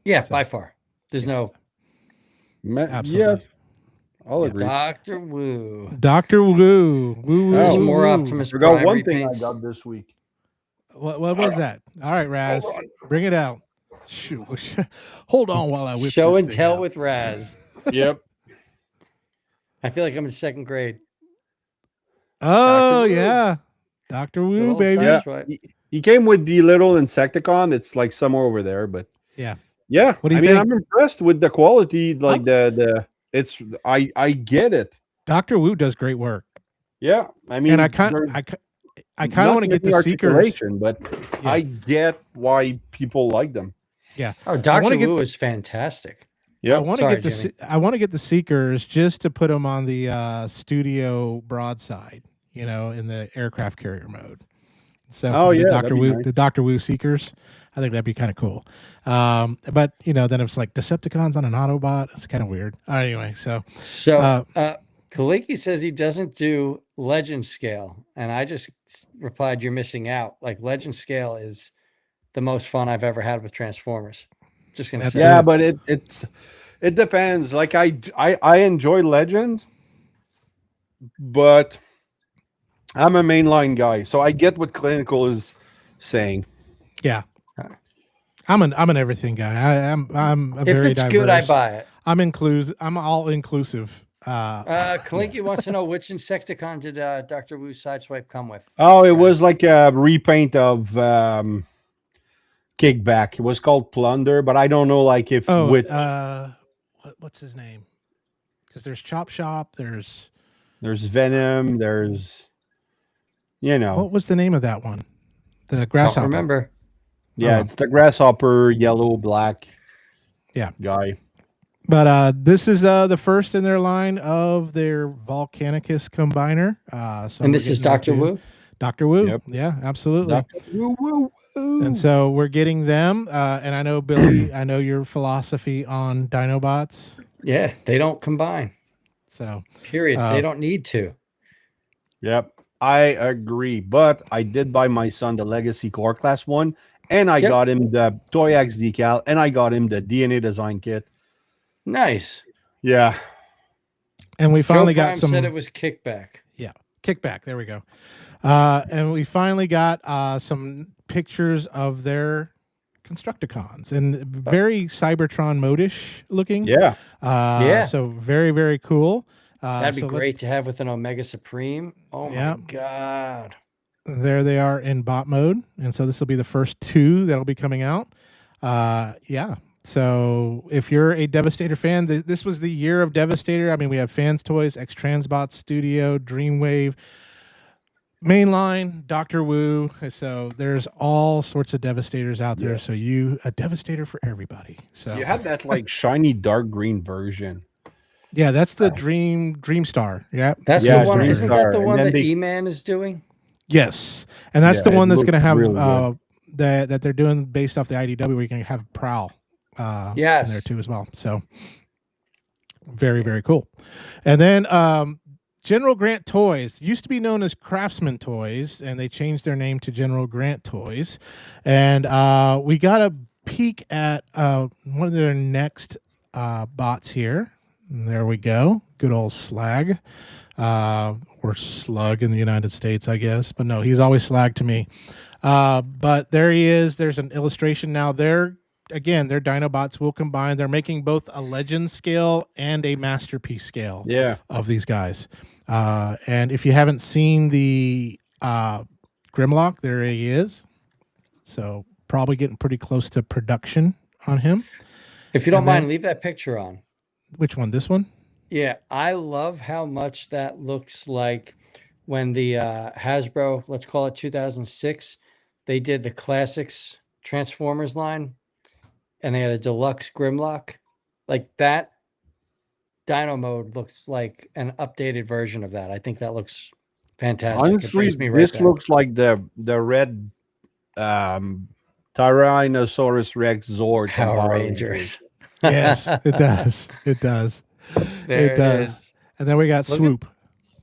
[SPEAKER 2] Yeah, by far. There's no.
[SPEAKER 1] Absolutely.
[SPEAKER 3] Yeah. I'll agree.
[SPEAKER 2] Dr. Wu.
[SPEAKER 1] This
[SPEAKER 2] is more Optimus
[SPEAKER 3] Prime. I forgot one thing I got this week.
[SPEAKER 1] What was that? All right, Raz, bring it out. Shoot. Hold on while I whip
[SPEAKER 2] Show
[SPEAKER 1] this
[SPEAKER 2] and
[SPEAKER 1] thing
[SPEAKER 2] tell
[SPEAKER 1] out.
[SPEAKER 2] with Raz.
[SPEAKER 3] Yep.
[SPEAKER 2] I feel like I'm in 2nd grade.
[SPEAKER 1] Oh yeah, Dr. Wu, baby.
[SPEAKER 3] Yeah. He came with the little Insecticon. It's like somewhere over there, but
[SPEAKER 1] yeah.
[SPEAKER 3] What do you think? I'm impressed with the quality. Like I get it.
[SPEAKER 1] Dr. Wu does great work.
[SPEAKER 3] Yeah, I mean,
[SPEAKER 1] and I kind of want to get the Seekers,
[SPEAKER 3] but I get why people like them.
[SPEAKER 1] Yeah.
[SPEAKER 2] Oh, Dr. Wu is fantastic.
[SPEAKER 3] Yeah,
[SPEAKER 1] I want to get the Seekers just to put them on the studio broadside, in the aircraft carrier mode. So the Dr. Wu Seekers, I think that'd be kind of cool. But then it's like Decepticons on an Autobot. It's kind of weird. Anyway, so
[SPEAKER 2] Kalinke says he doesn't do Legend scale, and I just replied, "You're missing out. Like Legend scale is the most fun I've ever had with Transformers." Just gonna say.
[SPEAKER 3] Yeah, but it depends. Like I enjoy Legends, but I'm a mainline guy, so I get what Clinical is saying.
[SPEAKER 1] Yeah, I'm an everything guy. I'm a very
[SPEAKER 2] if it's
[SPEAKER 1] diverse.
[SPEAKER 2] Good, I buy it.
[SPEAKER 1] I'm all inclusive.
[SPEAKER 2] Kalinke wants to know which Insecticon did Dr. Wu's Sideswipe come with?
[SPEAKER 3] Oh, it was like a repaint of Kickback. It was called Plunder, but I don't know like if
[SPEAKER 1] what's his name? Because there's Chop Shop, there's
[SPEAKER 3] Venom, there's
[SPEAKER 1] what was the name of that one? The Grasshopper.
[SPEAKER 2] Don't remember.
[SPEAKER 3] Yeah, it's the Grasshopper, yellow, black.
[SPEAKER 1] Yeah,
[SPEAKER 3] guy.
[SPEAKER 1] But this is the first in their line of their Volcanicus combiner.
[SPEAKER 2] And this is Dr. Wu?
[SPEAKER 1] Dr. Wu.
[SPEAKER 3] Yep.
[SPEAKER 1] Yeah, absolutely.
[SPEAKER 3] Dr. Wu.
[SPEAKER 1] And so we're getting them. And I know, Billy, I know your philosophy on Dinobots.
[SPEAKER 2] Yeah, they don't combine.
[SPEAKER 1] So
[SPEAKER 2] period. They don't need to.
[SPEAKER 3] Yep. I agree. But I did buy my son the Legacy Core Class one, and I got him the Toy X decal, and I got him the DNA design kit.
[SPEAKER 2] Nice.
[SPEAKER 3] Yeah.
[SPEAKER 1] And we finally
[SPEAKER 2] Joe Prime
[SPEAKER 1] got some.
[SPEAKER 2] said it was kickback.
[SPEAKER 1] Yeah, kickback. There we go. And we finally got some pictures of their Constructicons, and very Cybertron modish looking.
[SPEAKER 3] Yeah.
[SPEAKER 1] So very, very cool.
[SPEAKER 2] That'd be great to have with an Omega Supreme. Oh my God.
[SPEAKER 1] There they are in bot mode. And so this will be the first 2 that'll be coming out. Yeah. So if you're a Devastator fan, this was the year of Devastator. I mean, we have Fans Toys, X Transbot Studio, Dreamwave, Mainline, Dr. Wu. So there's all sorts of Devastators out there. So a Devastator for everybody. So
[SPEAKER 3] you had that like shiny dark green version.
[SPEAKER 1] Yeah, that's the Dreamstar. Yeah,
[SPEAKER 2] that's the one. Isn't that the one that E-Man is doing?
[SPEAKER 1] Yes, and that's the one that's going to have that they're doing based off the IDW, where you can have Prowl. In there too as well. So very, very cool. And then General Grant Toys used to be known as Craftsman Toys, and they changed their name to General Grant Toys. And we got a peek at one of their next bots here. And there we go. Good old Slag. Or Slug in the United States, I guess. But no, he's always Slag to me. But there he is. There's an illustration now. Their Dinobots will combine. They're making both a legend scale and a masterpiece scale of these guys. And if you haven't seen the Grimlock, there he is. So probably getting pretty close to production on him.
[SPEAKER 2] If you don't mind, leave that picture on.
[SPEAKER 1] Which one? This one?
[SPEAKER 2] Yeah, I love how much that looks like when the Hasbro, let's call it 2006, they did the Classics Transformers line, and they had a deluxe Grimlock. Like that Dino mode looks like an updated version of that. I think that looks fantastic.
[SPEAKER 3] Honestly, this looks like the red Tyrannosaurus Rex Zord
[SPEAKER 2] Power Rangers.
[SPEAKER 1] Yes, it does. It does.
[SPEAKER 2] It does.
[SPEAKER 1] And then we got Swoop.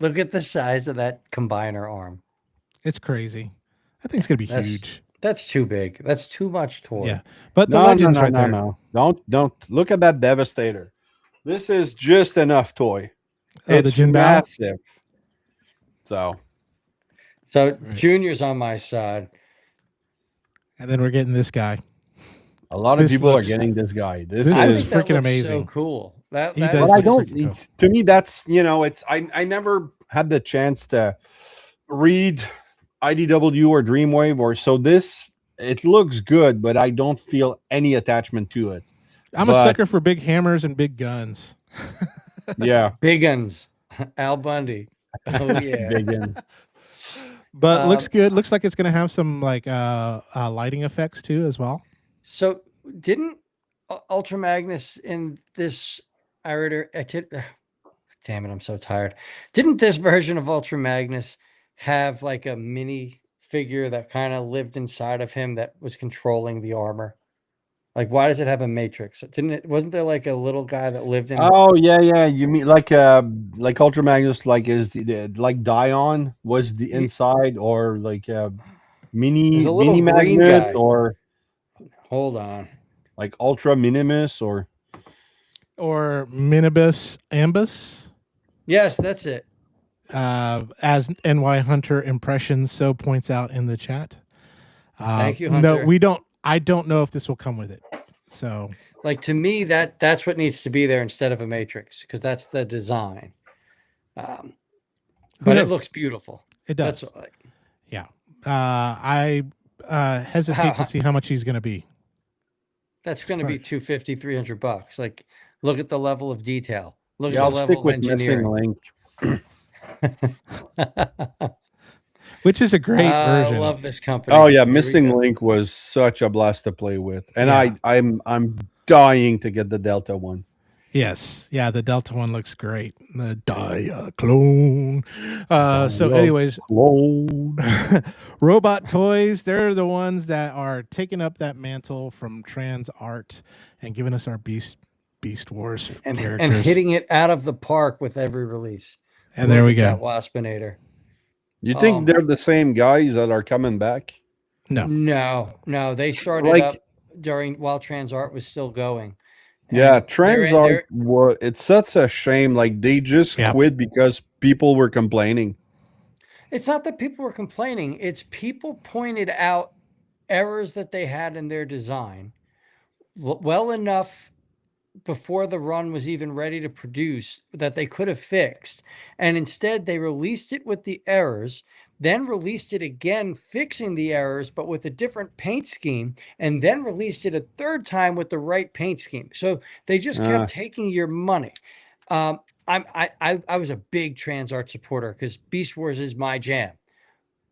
[SPEAKER 2] Look at the size of that combiner arm.
[SPEAKER 1] It's crazy. I think it's gonna be huge.
[SPEAKER 2] That's too big. That's too much toy.
[SPEAKER 1] Yeah, but the legend's right there.
[SPEAKER 3] No, don't look at that Devastator. This is just enough toy. It's massive. So
[SPEAKER 2] Junior's on my side,
[SPEAKER 1] and then we're getting this guy.
[SPEAKER 3] A lot of people are getting this guy. This
[SPEAKER 1] is freaking amazing.
[SPEAKER 2] So cool. That
[SPEAKER 1] he does.
[SPEAKER 3] But I don't. To me, that's it's. I never had the chance to read IDW or Dreamwave or so. This it looks good, but I don't feel any attachment to it.
[SPEAKER 1] I'm a sucker for big hammers and big guns.
[SPEAKER 3] Yeah,
[SPEAKER 2] big guns. Al Bundy. Oh yeah,
[SPEAKER 3] big guns.
[SPEAKER 1] But looks good. Looks like it's going to have some like lighting effects too as well.
[SPEAKER 2] So didn't Ultra Magnus in this? Damn it, I'm so tired. Didn't this version of Ultra Magnus have like a mini figure that kind of lived inside of him that was controlling the armor? Like, why does it have a matrix? Wasn't there like a little guy that lived in?
[SPEAKER 3] Oh yeah. You mean like Ultra Magnus, like like Dion was the inside, or like mini magnet, or
[SPEAKER 2] hold on,
[SPEAKER 3] like Ultra Minimus or
[SPEAKER 1] Minibus Ambus.
[SPEAKER 2] Yes, that's it.
[SPEAKER 1] As NY Hunter Impressions so points out in the chat.
[SPEAKER 2] Thank you, Hunter.
[SPEAKER 1] No, we don't. I don't know if this will come with it. So,
[SPEAKER 2] like, to me, that's what needs to be there instead of a matrix, because that's the design. But it looks beautiful.
[SPEAKER 1] It does. Yeah. I hesitate to see how much he's going to be.
[SPEAKER 2] That's going to be $250, $300. Like, look at the level of detail. Look at the level of engineering.
[SPEAKER 3] Missing
[SPEAKER 2] Link.
[SPEAKER 1] Which is a great version.
[SPEAKER 2] I love this company.
[SPEAKER 3] Oh yeah, Missing Link was such a blast to play with, and I'm dying to get the Delta one.
[SPEAKER 1] Yes, yeah, the Delta one looks great. The Diaclone. So, anyways, Robot Toys. They're the ones that are taking up that mantle from Trans Art and giving us our Beast Wars characters
[SPEAKER 2] and hitting it out of the park with every release.
[SPEAKER 1] And there we go.
[SPEAKER 2] Waspinator.
[SPEAKER 3] You think they're the same guys that are coming back?
[SPEAKER 2] No. They started up while Transart was still going.
[SPEAKER 3] Yeah, Transart. It's such a shame. Like they just quit because people were complaining.
[SPEAKER 2] It's not that people were complaining. It's people pointed out errors that they had in their design well enough before the run was even ready to produce that they could have fixed. And instead they released it with the errors, then released it again, fixing the errors, but with a different paint scheme, and then released it a third time with the right paint scheme. So they just kept taking your money. I was a big Transart supporter because Beast Wars is my jam.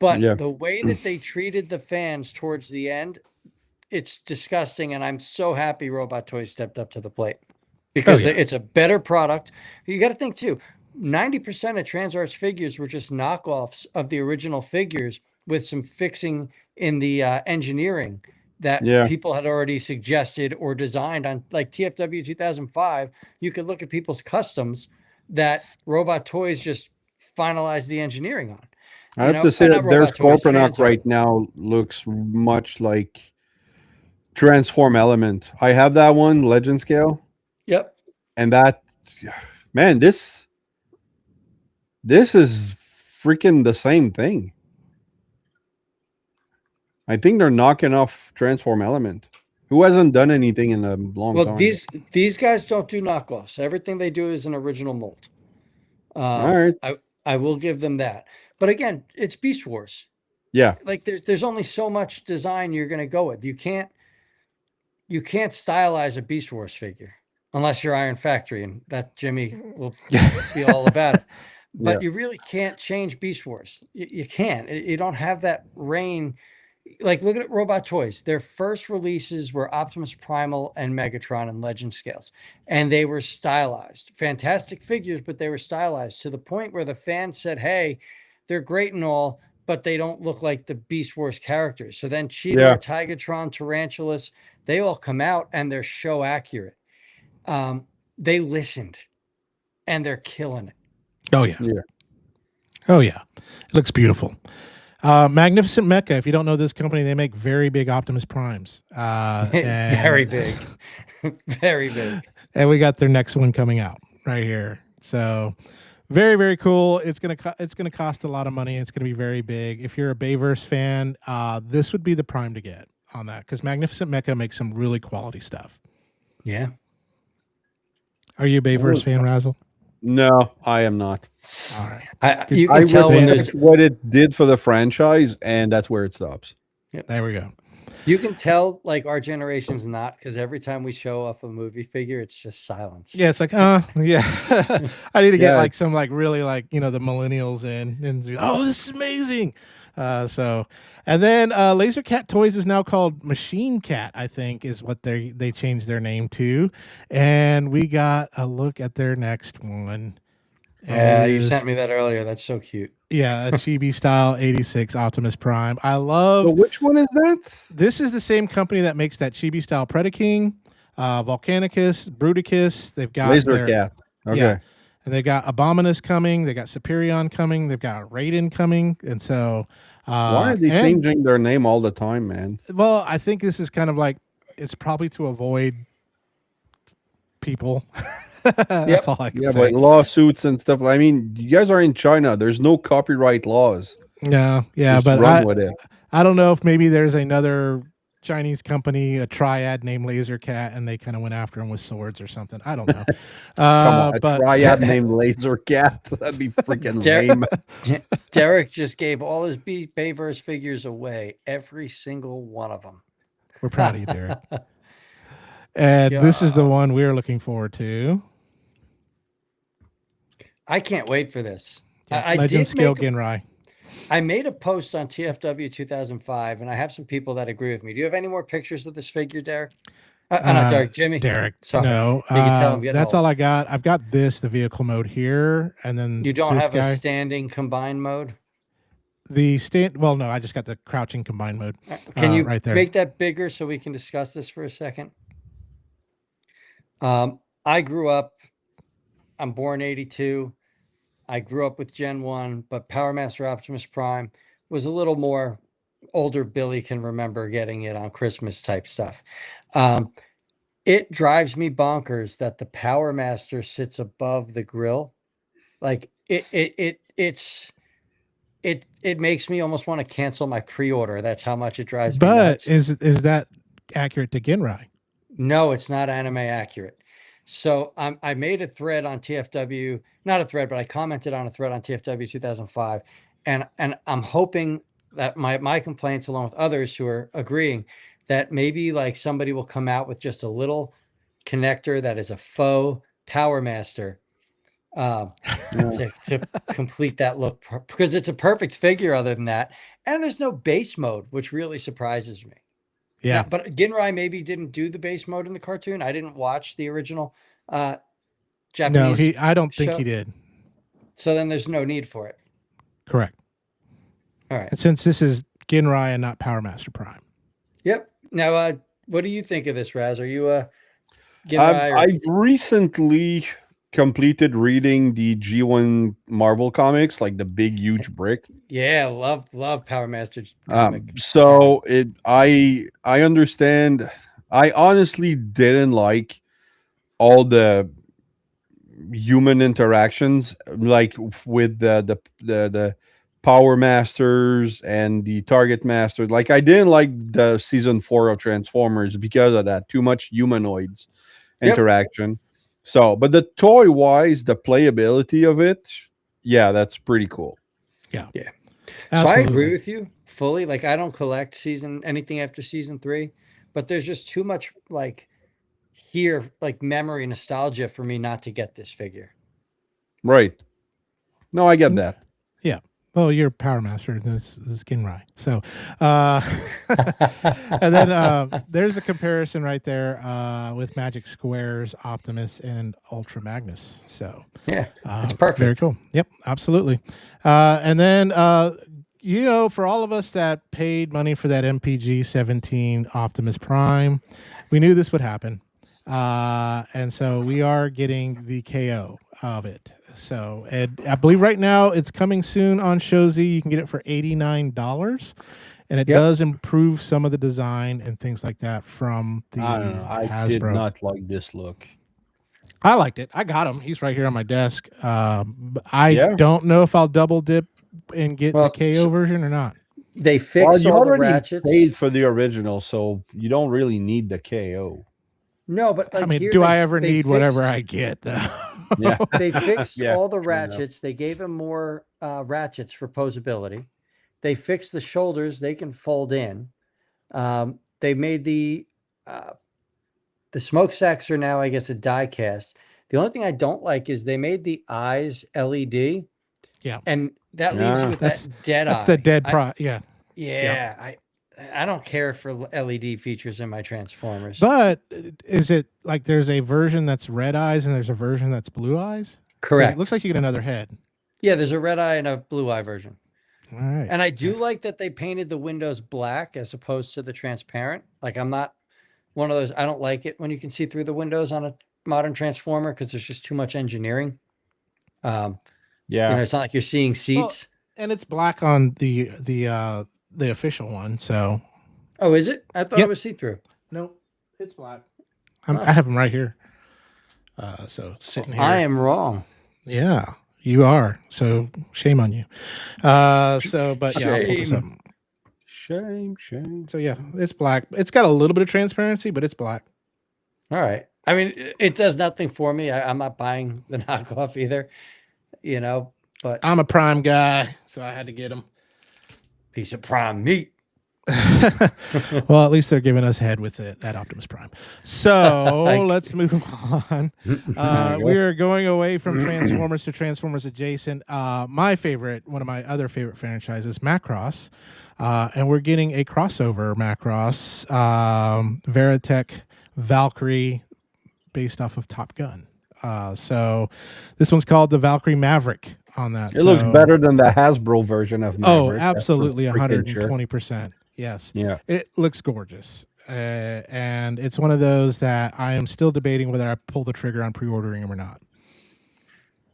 [SPEAKER 2] But the way that they treated the fans towards the end, it's disgusting. And I'm so happy Robot Toys stepped up to the plate because it's a better product. You got to think too, 90% of Transart's figures were just knockoffs of the original figures with some fixing in the engineering that people had already suggested or designed on, like TFW 2005. You could look at people's customs that Robot Toys just finalized the engineering on.
[SPEAKER 3] I have to say that their Scorponok right now looks much like Transform Element. I have that one, Legend Scale.
[SPEAKER 2] Yep.
[SPEAKER 3] And that, man, this is freaking the same thing. I think they're knocking off Transform Element, who hasn't done anything in a long time.
[SPEAKER 2] Well, these guys don't do knockoffs. Everything they do is an original mold.
[SPEAKER 3] All right.
[SPEAKER 2] I will give them that. But again, it's Beast Wars.
[SPEAKER 3] Yeah.
[SPEAKER 2] Like there's only so much design you're going to go with. You can't stylize a Beast Wars figure unless you're Iron Factory, and that Jimmy will be all about it. But you really can't change Beast Wars. You can't. You don't have that reign. Like, look at Robot Toys. Their first releases were Optimus Primal and Megatron and Legend scales, and they were stylized. Fantastic figures, but they were stylized to the point where the fans said, hey, they're great and all, but they don't look like the Beast Wars characters. So then Cheetor, Tigatron, Tarantulas, they all come out and they're show accurate. They listened and they're killing it.
[SPEAKER 1] Oh yeah. Oh yeah. It looks beautiful. Magnificent Mecha. If you don't know this company, they make very big Optimus Primes.
[SPEAKER 2] Very big. Very big.
[SPEAKER 1] And we got their next one coming out right here. So very, very cool. It's gonna cost a lot of money. It's gonna be very big. If you're a Bayverse fan, this would be the prime to get on that, because Magnificent Mecha makes some really quality stuff.
[SPEAKER 2] Yeah.
[SPEAKER 1] Are you a Bayverse fan, Razyel?
[SPEAKER 3] No, I am not.
[SPEAKER 1] All right.
[SPEAKER 2] You can tell when there's
[SPEAKER 3] what it did for the franchise, and that's where it stops.
[SPEAKER 1] Yep. There we go.
[SPEAKER 2] You can tell, like, our generation's not, because every time we show off a movie figure, it's just silence.
[SPEAKER 1] Yeah, it's like, yeah. I need to get like some really the millennials in and this is amazing. And then Laser Cat Toys is now called Machine Cat, I think is what they changed their name to. And we got a look at their next one.
[SPEAKER 2] Yeah, you sent me that earlier. That's so cute.
[SPEAKER 1] Yeah, a Chibi style 86 Optimus Prime. I love.
[SPEAKER 3] So which one is that?
[SPEAKER 1] This is the same company that makes that Chibi style Predaking, Volcanicus, Bruticus. They've got
[SPEAKER 3] Laser Cat. Okay.
[SPEAKER 1] Yeah. And they got Abominus coming. They got Superion coming. They've got Raiden coming. And so,
[SPEAKER 3] why are they changing their name all the time, man?
[SPEAKER 1] Well, I think this is kind of like, it's probably to avoid people. That's all I can say.
[SPEAKER 3] But lawsuits and stuff. I mean, you guys are in China. There's no copyright laws.
[SPEAKER 1] Yeah,
[SPEAKER 3] Just
[SPEAKER 1] but
[SPEAKER 3] run with it.
[SPEAKER 1] I don't know if maybe there's another Chinese company, a triad named Laser Cat, and they kind of went after him with swords or something. I don't know.
[SPEAKER 3] Come on, a triad named Laser Cat. That'd be freaking lame.
[SPEAKER 2] Derek just gave all his Bayverse figures away, every single one of them.
[SPEAKER 1] We're proud of you, Derek. And this is the one we're looking forward to.
[SPEAKER 2] I can't wait for this.
[SPEAKER 1] Yeah, Legend Scale Genrai.
[SPEAKER 2] I made a post on TFW 2005, and I have some people that agree with me. Do you have any more pictures of this figure, Derek? Not Derek, Jimmy.
[SPEAKER 1] Derek.
[SPEAKER 2] Sorry.
[SPEAKER 1] No.
[SPEAKER 2] You can tell him
[SPEAKER 1] that's all I got. I've got the vehicle mode here, and then
[SPEAKER 2] you don't have a standing combine mode?
[SPEAKER 1] Well, no, I just got the crouching combine mode.
[SPEAKER 2] Can you
[SPEAKER 1] right there.
[SPEAKER 2] Make that bigger so we can discuss this for a second? I grew up, I'm born 82. I grew up with Gen 1, but Power Master Optimus Prime was a little more older Billy can remember getting it on Christmas type stuff. It drives me bonkers that the Power Master sits above the grill. Like it makes me almost want to cancel my pre-order. That's how much it drives me
[SPEAKER 1] But
[SPEAKER 2] nuts.
[SPEAKER 1] is that accurate to Ginrai?
[SPEAKER 2] No, it's not anime accurate. So I made a thread on TFW, not a thread, but I commented on a thread on TFW 2005, and I'm hoping that my complaints, along with others who are agreeing, that maybe like somebody will come out with just a little connector that is a faux Power Master to complete that look, because it's a perfect figure other than that, and there's no base mode, which really surprises me.
[SPEAKER 1] Yeah,
[SPEAKER 2] But Ginrai maybe didn't do the base mode in the cartoon. I didn't watch the original Japanese.
[SPEAKER 1] No, I don't think he did.
[SPEAKER 2] So then there's no need for it.
[SPEAKER 1] Correct.
[SPEAKER 2] All right.
[SPEAKER 1] And since this is Ginrai and not Power Master Prime.
[SPEAKER 2] Yep. Now, what do you think of this, Raz? Are you Ginrai?
[SPEAKER 3] I recently completed reading the G1 Marvel comics, like the big, huge brick.
[SPEAKER 2] Yeah, love Power Master comic.
[SPEAKER 3] So I understand. I honestly didn't like all the human interactions, like with the Power Masters and the Target Master. Like, I didn't like the season 4 of Transformers because of that. Too much humanoids interaction. So, but the toy wise, the playability of it, yeah, that's pretty cool.
[SPEAKER 2] Yeah.
[SPEAKER 1] Absolutely.
[SPEAKER 2] So I agree with you fully. Like, I don't collect anything after season 3, but there's just too much like memory nostalgia for me not to get this figure.
[SPEAKER 3] Right. No, I get that.
[SPEAKER 1] Yeah. Well, you're Power Master, and this is Ginrai. So, and then there's a comparison right there with Magic Square's Optimus and Ultra Magnus. So,
[SPEAKER 2] yeah, it's perfect.
[SPEAKER 1] Very cool. Yep, absolutely. And then, for all of us that paid money for that MPG 17 Optimus Prime, we knew this would happen. And so we are getting the KO of it. So, and I believe right now it's coming soon on Shozi. You can get it for $89, and it does improve some of the design and things like that from the
[SPEAKER 3] I
[SPEAKER 1] Hasbro.
[SPEAKER 3] did not like this look.
[SPEAKER 1] I liked it. I got him. He's right here on my desk. I don't know if I'll double dip and get the KO version or not.
[SPEAKER 2] They fixed all the ratchets.
[SPEAKER 3] Paid for the original, so you don't really need the KO.
[SPEAKER 2] No, but like,
[SPEAKER 1] I mean, do I ever need whatever I get though?
[SPEAKER 3] Yeah,
[SPEAKER 2] they fixed all the ratchets. They gave him more ratchets for posability. They fixed the shoulders; they can fold in. They made the smokestacks are now, I guess, a die cast. The only thing I don't like is they made the eyes LED.
[SPEAKER 1] Yeah,
[SPEAKER 2] and that leaves you with that dead eye.
[SPEAKER 1] That's the dead Yeah.
[SPEAKER 2] Yeah. I don't care for LED features in my Transformers.
[SPEAKER 1] But is it like there's a version that's red eyes and there's a version that's blue eyes?
[SPEAKER 2] Correct.
[SPEAKER 1] It looks like you get another head.
[SPEAKER 2] Yeah, there's a red eye and a blue eye version.
[SPEAKER 1] All right.
[SPEAKER 2] And I do like that they painted the windows black as opposed to the transparent. Like, I'm not one of those, I don't like it when you can see through the windows on a modern Transformer because there's just too much engineering. It's not like you're seeing seats.
[SPEAKER 1] Well, and it's black on the official one, so.
[SPEAKER 2] Oh, is it? I thought it was see-through.
[SPEAKER 1] Nope, it's black. I have them right here. So sitting here.
[SPEAKER 2] I am wrong.
[SPEAKER 1] Yeah, you are. So shame on you. But yeah, I'll pull this up.
[SPEAKER 3] Shame.
[SPEAKER 1] So yeah, it's black. It's got a little bit of transparency, but it's black.
[SPEAKER 2] All right. I mean, it does nothing for me. I'm not buying the knockoff either, but
[SPEAKER 1] I'm a Prime guy, so I had to get them.
[SPEAKER 2] Piece of Prime meat.
[SPEAKER 1] Well, at least they're giving us head with that Optimus Prime. So let's move on. We are going away from Transformers to Transformers adjacent. My favorite, one of my other favorite franchises, Macross. And we're getting a crossover Macross, Veritech Valkyrie, based off of Top Gun. So this one's called the Valkyrie Maverick on that.
[SPEAKER 3] It looks better than the Hasbro version of Maverick.
[SPEAKER 1] Oh, absolutely, 120%. Yes.
[SPEAKER 3] Yeah.
[SPEAKER 1] It looks gorgeous. And it's one of those that I am still debating whether I pull the trigger on pre-ordering them or not.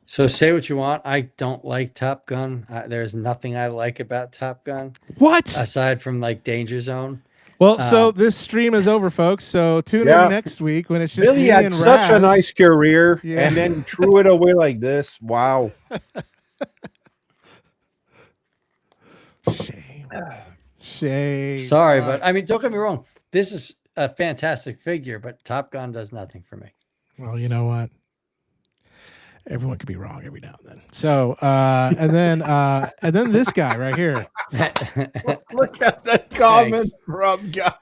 [SPEAKER 2] So say what you want. I don't like Top Gun. There's nothing I like about Top Gun.
[SPEAKER 1] What?
[SPEAKER 2] Aside from like Danger Zone.
[SPEAKER 1] Well, so this stream is over, folks. So tune in next week when it's just
[SPEAKER 3] Billy
[SPEAKER 1] me
[SPEAKER 3] had
[SPEAKER 1] and
[SPEAKER 3] such
[SPEAKER 1] Raz.
[SPEAKER 3] a nice career, and then threw it away like this. Wow.
[SPEAKER 1] Shame.
[SPEAKER 2] Sorry, but I mean, don't get me wrong. This is a fantastic figure, but Top Gun does nothing for me.
[SPEAKER 1] Well, you know what? Everyone could be wrong every now and then. So, and then this guy right here.
[SPEAKER 3] Look at that comment from guy.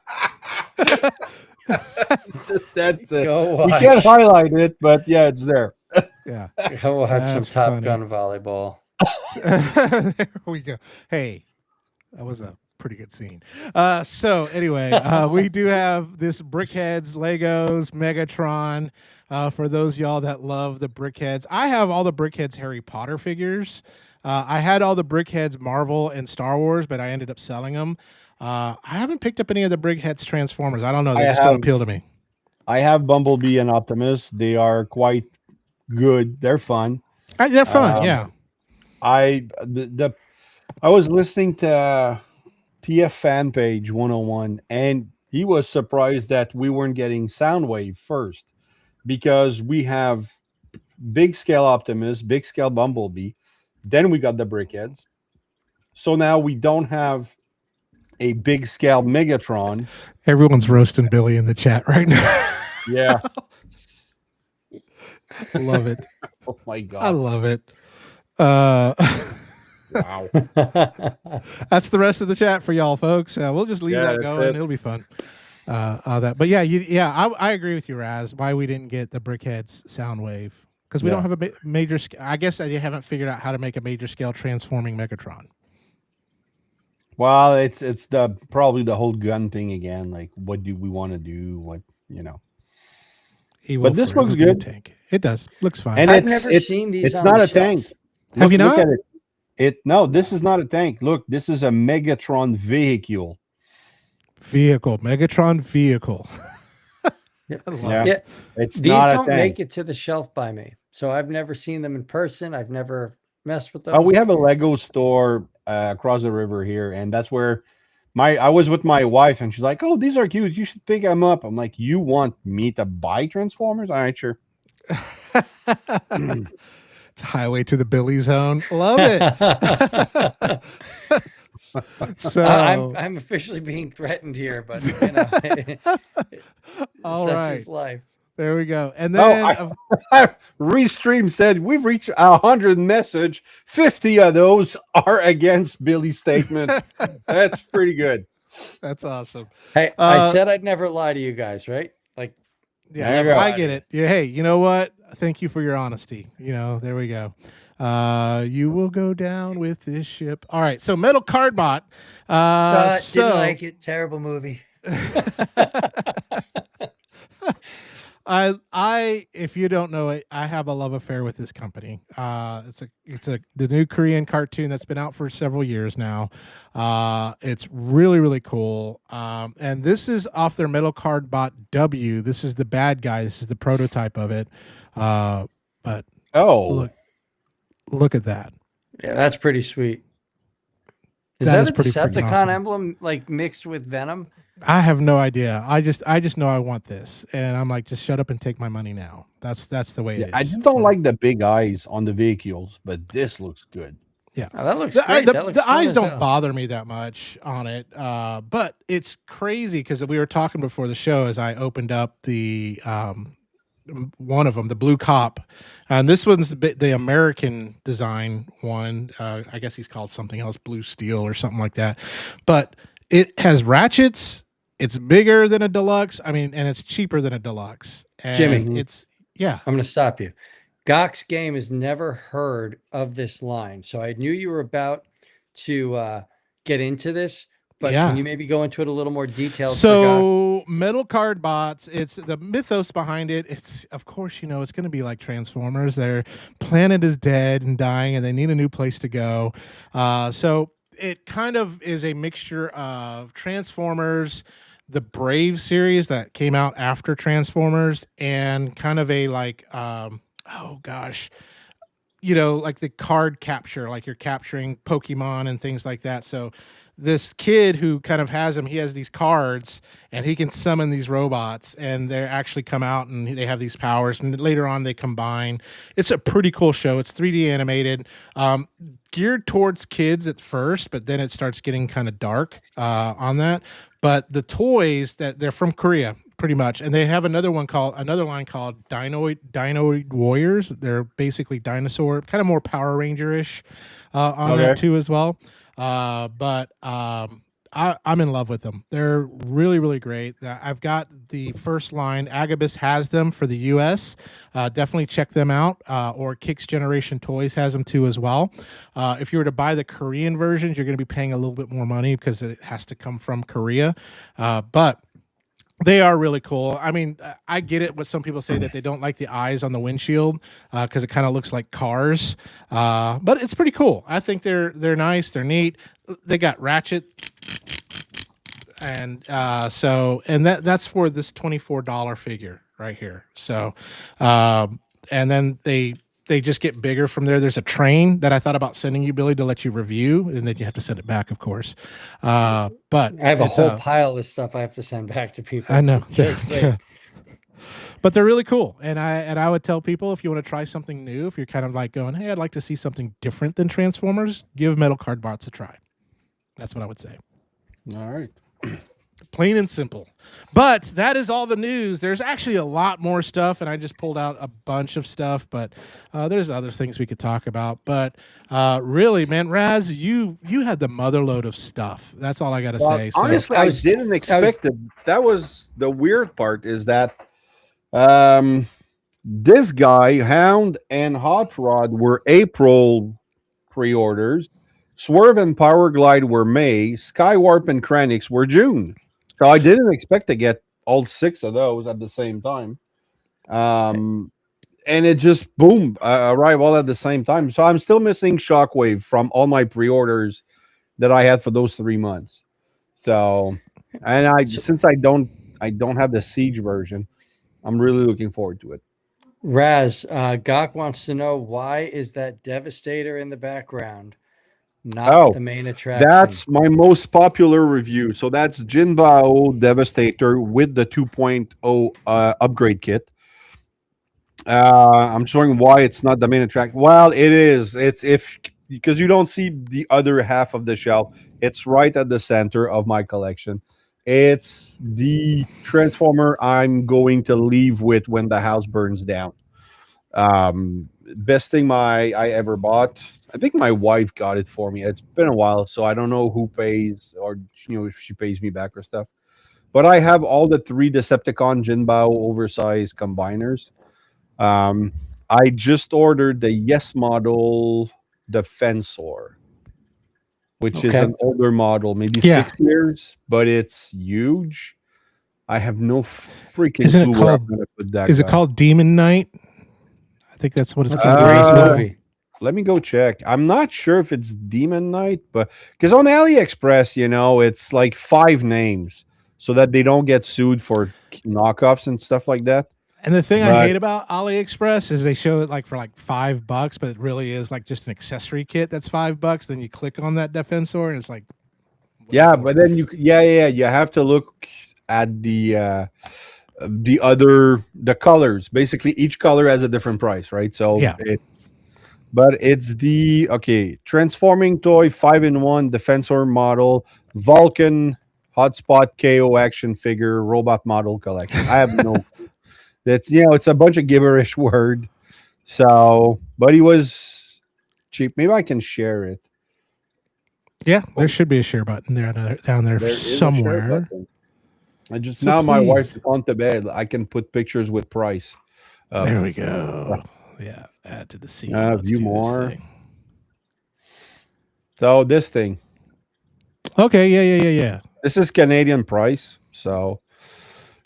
[SPEAKER 3] Just that we can't highlight it, but yeah, it's there.
[SPEAKER 1] Yeah,
[SPEAKER 2] go watch some Top Gun volleyball.
[SPEAKER 1] There we go. Hey, that was a pretty good scene. So anyway, we do have this Brickheads, Legos, Megatron. For those y'all that love the Brickheads, I have all the Brickheads Harry Potter figures. I had all the Brickheads Marvel and Star Wars, but I ended up selling them. I haven't picked up any of the Brickheads Transformers. I don't know. They just don't appeal to me.
[SPEAKER 3] I have Bumblebee and Optimus. They are quite good. They're fun.
[SPEAKER 1] They're fun, yeah.
[SPEAKER 3] I was listening to TF Fan Page 101, and he was surprised that we weren't getting Soundwave first, because we have big scale Optimus, big scale Bumblebee, then we got the Brickheads. So now we don't have a big scale Megatron.
[SPEAKER 1] Everyone's roasting Billy in the chat right now.
[SPEAKER 3] Yeah.
[SPEAKER 1] Love it.
[SPEAKER 3] Oh my God.
[SPEAKER 1] I love it.
[SPEAKER 3] Wow.
[SPEAKER 1] That's the rest of the chat for y'all, folks. We'll just leave that going. It'll be fun. But yeah, I agree with you, Raz. Why we didn't get the Brickheads Soundwave, because we don't have a major. I guess they haven't figured out how to make a major scale transforming Megatron.
[SPEAKER 3] Well, it's probably the whole gun thing again. Like, what do we want to do? What, you know? But this looks good.
[SPEAKER 1] Tank. It does. Looks fine.
[SPEAKER 2] And I've never seen these.
[SPEAKER 3] It's not a tank.
[SPEAKER 1] Have you not?
[SPEAKER 3] Look at it. No, this is not a tank. Look, this is a Megatron vehicle.
[SPEAKER 1] Megatron vehicle.
[SPEAKER 3] It's
[SPEAKER 2] these
[SPEAKER 3] not
[SPEAKER 2] don't
[SPEAKER 3] a tank.
[SPEAKER 2] make it to the shelf by me, so I've never seen them in person. I've never messed with them.
[SPEAKER 3] Oh, we have a Lego store across the river here, and that's where I was with my wife, and she's like, "Oh, these are cute. You should pick them up." I'm like, "You want me to buy Transformers? All right, sure."
[SPEAKER 1] It's highway to the Billy zone. Love it. So
[SPEAKER 3] I'm
[SPEAKER 2] officially being threatened here, but you know,
[SPEAKER 1] all
[SPEAKER 2] such
[SPEAKER 1] right,
[SPEAKER 2] is life.
[SPEAKER 1] There we go. And then
[SPEAKER 3] Restream said we've reached 100 message. 50 of those are against Billy's statement. That's pretty good.
[SPEAKER 1] That's awesome.
[SPEAKER 2] Hey, I said I'd never lie to you guys, right? Like,
[SPEAKER 1] yeah, I get it. Yeah, hey, you know what? Thank you for your honesty. You know, there we go. You will go down with this ship. All right, so Metal Cardbot.
[SPEAKER 2] Didn't like it. Terrible movie.
[SPEAKER 1] If you don't know it, I have a love affair with this company. It's the new Korean cartoon that's been out for several years now. It's really, really cool. And this is off their Metal Cardbot W. This is the bad guy. This is the prototype of it. But look at that.
[SPEAKER 2] Yeah, that's pretty sweet. Is that a Decepticon awesome emblem, like mixed with Venom?
[SPEAKER 1] I have no idea. I just know I want this, and I'm like, just shut up and take my money now. That's the way it is.
[SPEAKER 3] I just don't like the big eyes on the vehicles, but this looks good.
[SPEAKER 1] Yeah,
[SPEAKER 2] that looks great.
[SPEAKER 1] The eyes don't bother me that much on it, but it's crazy because we were talking before the show as I opened up the one of them, the Blue Cop, and this one's the American design one. I guess he's called something else, Blue Steel or something like that, but it has ratchets. It's bigger than a deluxe. I mean, and it's cheaper than a deluxe. And
[SPEAKER 2] Jimmy,
[SPEAKER 1] I'm
[SPEAKER 2] going to stop you. Gox Game has never heard of this line, so I knew you were about to get into this. But can you maybe go into it a little more detail?
[SPEAKER 1] So Metal Cardbots, it's the mythos behind it. It's, of course, you know, it's going to be like Transformers. Their planet is dead and dying, and they need a new place to go. So it kind of is a mixture of Transformers, the Brave series that came out after Transformers, and kind of a like, like the card capture, like you're capturing Pokemon and things like that. So this kid who kind of has him, he has these cards and he can summon these robots and they actually come out and they have these powers and later on they combine. It's a pretty cool show. It's 3D animated, geared towards kids at first, but then it starts getting kind of dark on that. But the toys that they're from Korea, pretty much, and they have another line called Dinoid Warriors. They're basically dinosaur, kind of more Power Ranger-ish on that too as well. But I'm in love with them. They're really, really great. I've got the first line. Agabus has them for the U.S. Definitely check them out. Or Kicks Generation Toys has them too as well. If you were to buy the Korean versions, you're going to be paying a little bit more money because it has to come from Korea. But they are really cool. I mean, I get it. What some people say that they don't like the eyes on the windshield because it kind of looks like cars. But it's pretty cool. I think they're nice. They're neat. They got Ratchet, and that's for this $24 figure right here. So, and then they just get bigger from there. There's a train that I thought about sending you, Billy, to let you review, and then you have to send it back, of course. But
[SPEAKER 2] I have a whole pile of stuff I have to send back to people.
[SPEAKER 1] I know. But they're really cool. And I would tell people, if you want to try something new, if you're kind of like going, hey, I'd like to see something different than Transformers, give Metal Card Bots a try. That's what I would say.
[SPEAKER 3] All right.
[SPEAKER 1] Plain and simple. But that is all the news. There's actually a lot more stuff, and I just pulled out a bunch of stuff, but there's other things we could talk about. But really, man, Raz, you had the motherload of stuff. That's all I got to say. So,
[SPEAKER 3] honestly, I didn't expect it. That was the weird part, is that this guy, Hound and Hot Rod, were April pre-orders. Swerve and Power Glide were May. Skywarp and Kranix were June. So I didn't expect to get all 6 of those at the same time. And it just, boom, arrived all at the same time. So I'm still missing Shockwave from all my pre-orders that I had for those 3 months. So, and since I don't have the Siege version, I'm really looking forward to it.
[SPEAKER 2] Raz, Gok wants to know, why is that Devastator in the background not the main attraction?
[SPEAKER 3] That's my most popular review. So that's Jinbao Devastator with the 2.0 upgrade kit. I'm showing why it's not the main attraction. Well, it is. It's because you don't see the other half of the shelf. It's right at the center of my collection. It's the Transformer I'm going to leave with when the house burns down. Best thing I ever bought. I think my wife got it for me. It's been a while, so I don't know who pays, or if she pays me back or stuff. But I have all the 3 Decepticon Jinbao oversized combiners. I just ordered the Yes model Defensor, which is an older model, maybe 6 years, but it's huge. I have no freaking clue where I'm gonna put that.
[SPEAKER 1] Is it called Demon Knight? I think that's what it's
[SPEAKER 2] called. That's a great movie.
[SPEAKER 3] Let me go check. I'm not sure if it's Demon Knight, but because on AliExpress, it's like 5 names so that they don't get sued for knockoffs and stuff like that.
[SPEAKER 1] And the thing I hate about AliExpress is they show it like for like $5, but it really is like just an accessory kit that's $5. Then you click on that Defensor and it's like,
[SPEAKER 3] yeah, but then you have to look at the colors. Basically, each color has a different price, right? So it's the transforming toy 5-in-1 Defensor model Vulcan Hotspot KO action figure robot model collection. I have no clue. That's it's a bunch of gibberish word. So, but he was cheap. Maybe I can share it.
[SPEAKER 1] Yeah, there should be a share button down there somewhere.
[SPEAKER 3] I just now my wife's on to bed. I can put pictures with price.
[SPEAKER 1] There we go. Yeah, add to the scene.
[SPEAKER 3] View more. So this thing.
[SPEAKER 1] Okay, yeah.
[SPEAKER 3] This is Canadian price. So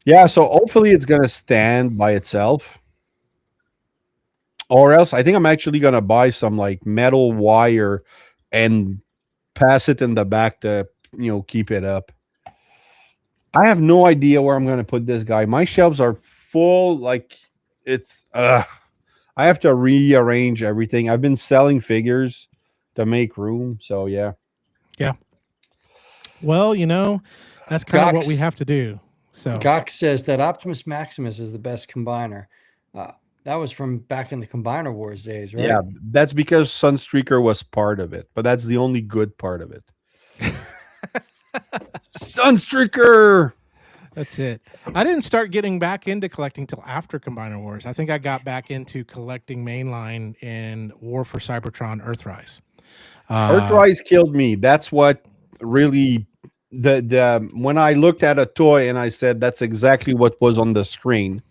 [SPEAKER 3] yeah, so hopefully it's gonna stand by itself. Or else I think I'm actually gonna buy some like metal wire and pass it in the back to keep it up. I have no idea where I'm gonna put this guy. My shelves are full. Like it's I have to rearrange everything. I've been selling figures to make room. So yeah.
[SPEAKER 1] Yeah. Well, that's kind of what we have to do. So
[SPEAKER 2] Gok says that Optimus Maximus is the best combiner. That was from back in the Combiner Wars days, right?
[SPEAKER 3] Yeah, that's because Sunstreaker was part of it, but that's the only good part of it. Sunstreaker!
[SPEAKER 1] That's it. I didn't start getting back into collecting till after Combiner Wars. I think I got back into collecting mainline in War for Cybertron Earthrise.
[SPEAKER 3] Earthrise killed me. That's what really the when I looked at a toy and I said that's exactly what was on the screen.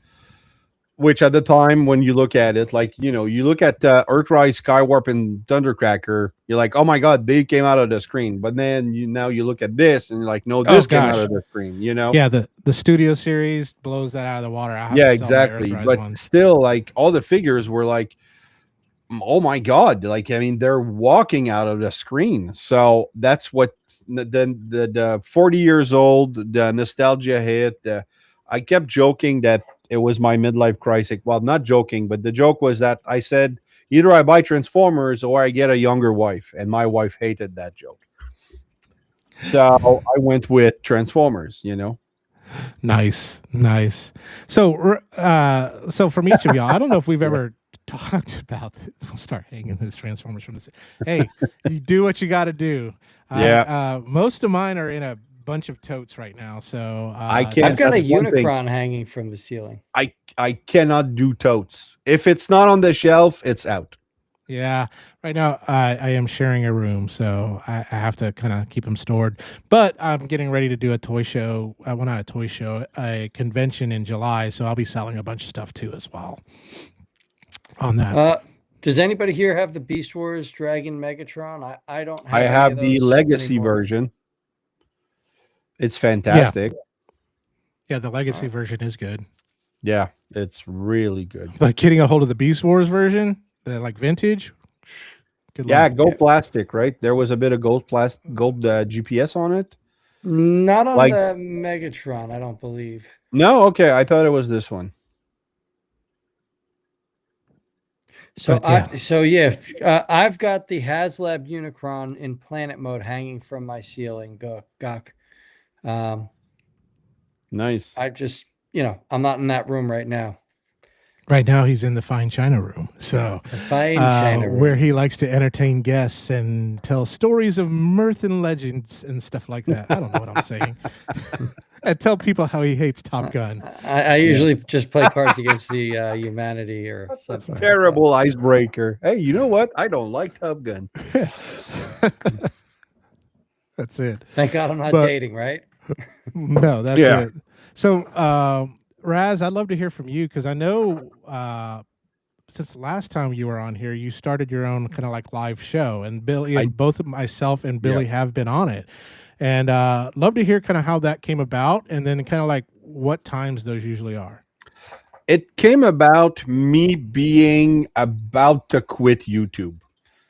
[SPEAKER 3] Which at the time, when you look at it, like, you look at Earthrise, Skywarp, and Thundercracker, you're like, oh my god, they came out of the screen. But then now you look at this and you're like, no, this came out of the screen.
[SPEAKER 1] Yeah, the Studio Series blows that out of the water.
[SPEAKER 3] Yeah, exactly. But ones. Still, like, all the figures were like, oh my god, like, I mean, they're walking out of the screen. So that's what the 40 years old, the nostalgia hit. I kept joking that it was my midlife crisis. Well, not joking, but the joke was that I said either I buy Transformers or I get a younger wife, and my wife hated that joke. So I went with Transformers.
[SPEAKER 1] Nice. So from each of y'all, I don't know if we've ever talked about this. We'll start hanging this Transformers from this. Hey, you do what you got to do.
[SPEAKER 3] Yeah.
[SPEAKER 1] Most of mine are in a bunch of totes right now, so
[SPEAKER 2] I've got a Unicron hanging from the ceiling.
[SPEAKER 3] I cannot do totes. If it's not on the shelf, it's out.
[SPEAKER 1] Yeah, right now I am sharing a room, so I have to kind of keep them stored. But I'm getting ready to do a toy show. Well, not a toy show, a convention in July, so I'll be selling a bunch of stuff too as well on that.
[SPEAKER 2] Does anybody here have the Beast Wars Dragon Megatron? I don't have
[SPEAKER 3] I have the Legacy version. It's fantastic.
[SPEAKER 1] Yeah, the Legacy version is good.
[SPEAKER 3] Yeah, it's really good.
[SPEAKER 1] But getting a hold of the Beast Wars version, the like vintage.
[SPEAKER 3] Good luck. Gold plastic, right? There was a bit of gold GPS on it.
[SPEAKER 2] Not on the Megatron, I don't believe.
[SPEAKER 3] No, okay. I thought it was this one.
[SPEAKER 2] So I've got the HasLab Unicron in planet mode hanging from my ceiling. Gok.
[SPEAKER 3] Nice.
[SPEAKER 2] I just, I'm not in that room right now.
[SPEAKER 1] Right now, he's in the Fine China room. So, where he likes to entertain guests and tell stories of mirth and legends and stuff like that. I don't know what I'm saying. And tell people how he hates Top Gun.
[SPEAKER 2] I usually just play cards against the humanity or something.
[SPEAKER 3] Terrible icebreaker. Hey, you know what? I don't like Top Gun.
[SPEAKER 1] That's it.
[SPEAKER 2] Thank God I'm not dating, right?
[SPEAKER 1] No, that's it. So, Raz, I'd love to hear from you because I know since the last time you were on here, you started your own kind of like live show, and Billy, both of myself and Billy have been on it, and love to hear kind of how that came about, and then kind of like what times those usually are.
[SPEAKER 3] It came about me being about to quit YouTube.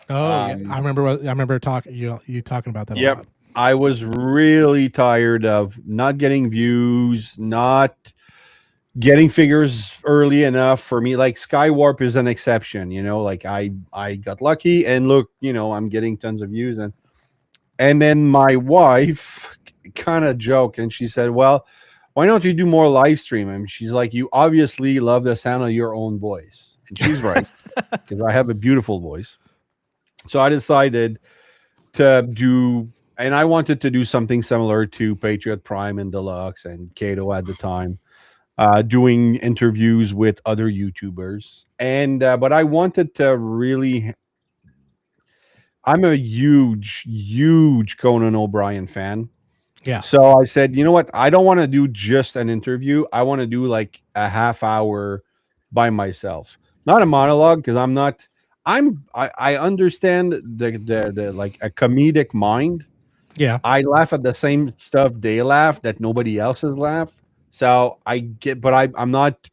[SPEAKER 1] Oh, yeah. I remember talking you talking about that.
[SPEAKER 3] Yep. A lot. I was really tired of not getting views, not getting figures early enough for me. Like Skywarp is an exception, like I got lucky and look, I'm getting tons of views. And then my wife kind of joked and she said, well, why don't you do more live stream? And she's like, you obviously love the sound of your own voice. And she's right, because I have a beautiful voice. So I decided to do, and I wanted to do something similar to Patriot Prime and Deluxe and Kato at the time, doing interviews with other YouTubers. And but I wanted to really, I'm a huge Conan O'Brien fan.
[SPEAKER 1] Yeah.
[SPEAKER 3] So I said, you know what? I don't want to do just an interview. I want to do like a half hour by myself, not a monologue, because I understand the like a comedic mind.
[SPEAKER 1] Yeah.
[SPEAKER 3] I laugh at the same stuff they laugh that nobody else has laughed. So I get, but I'm not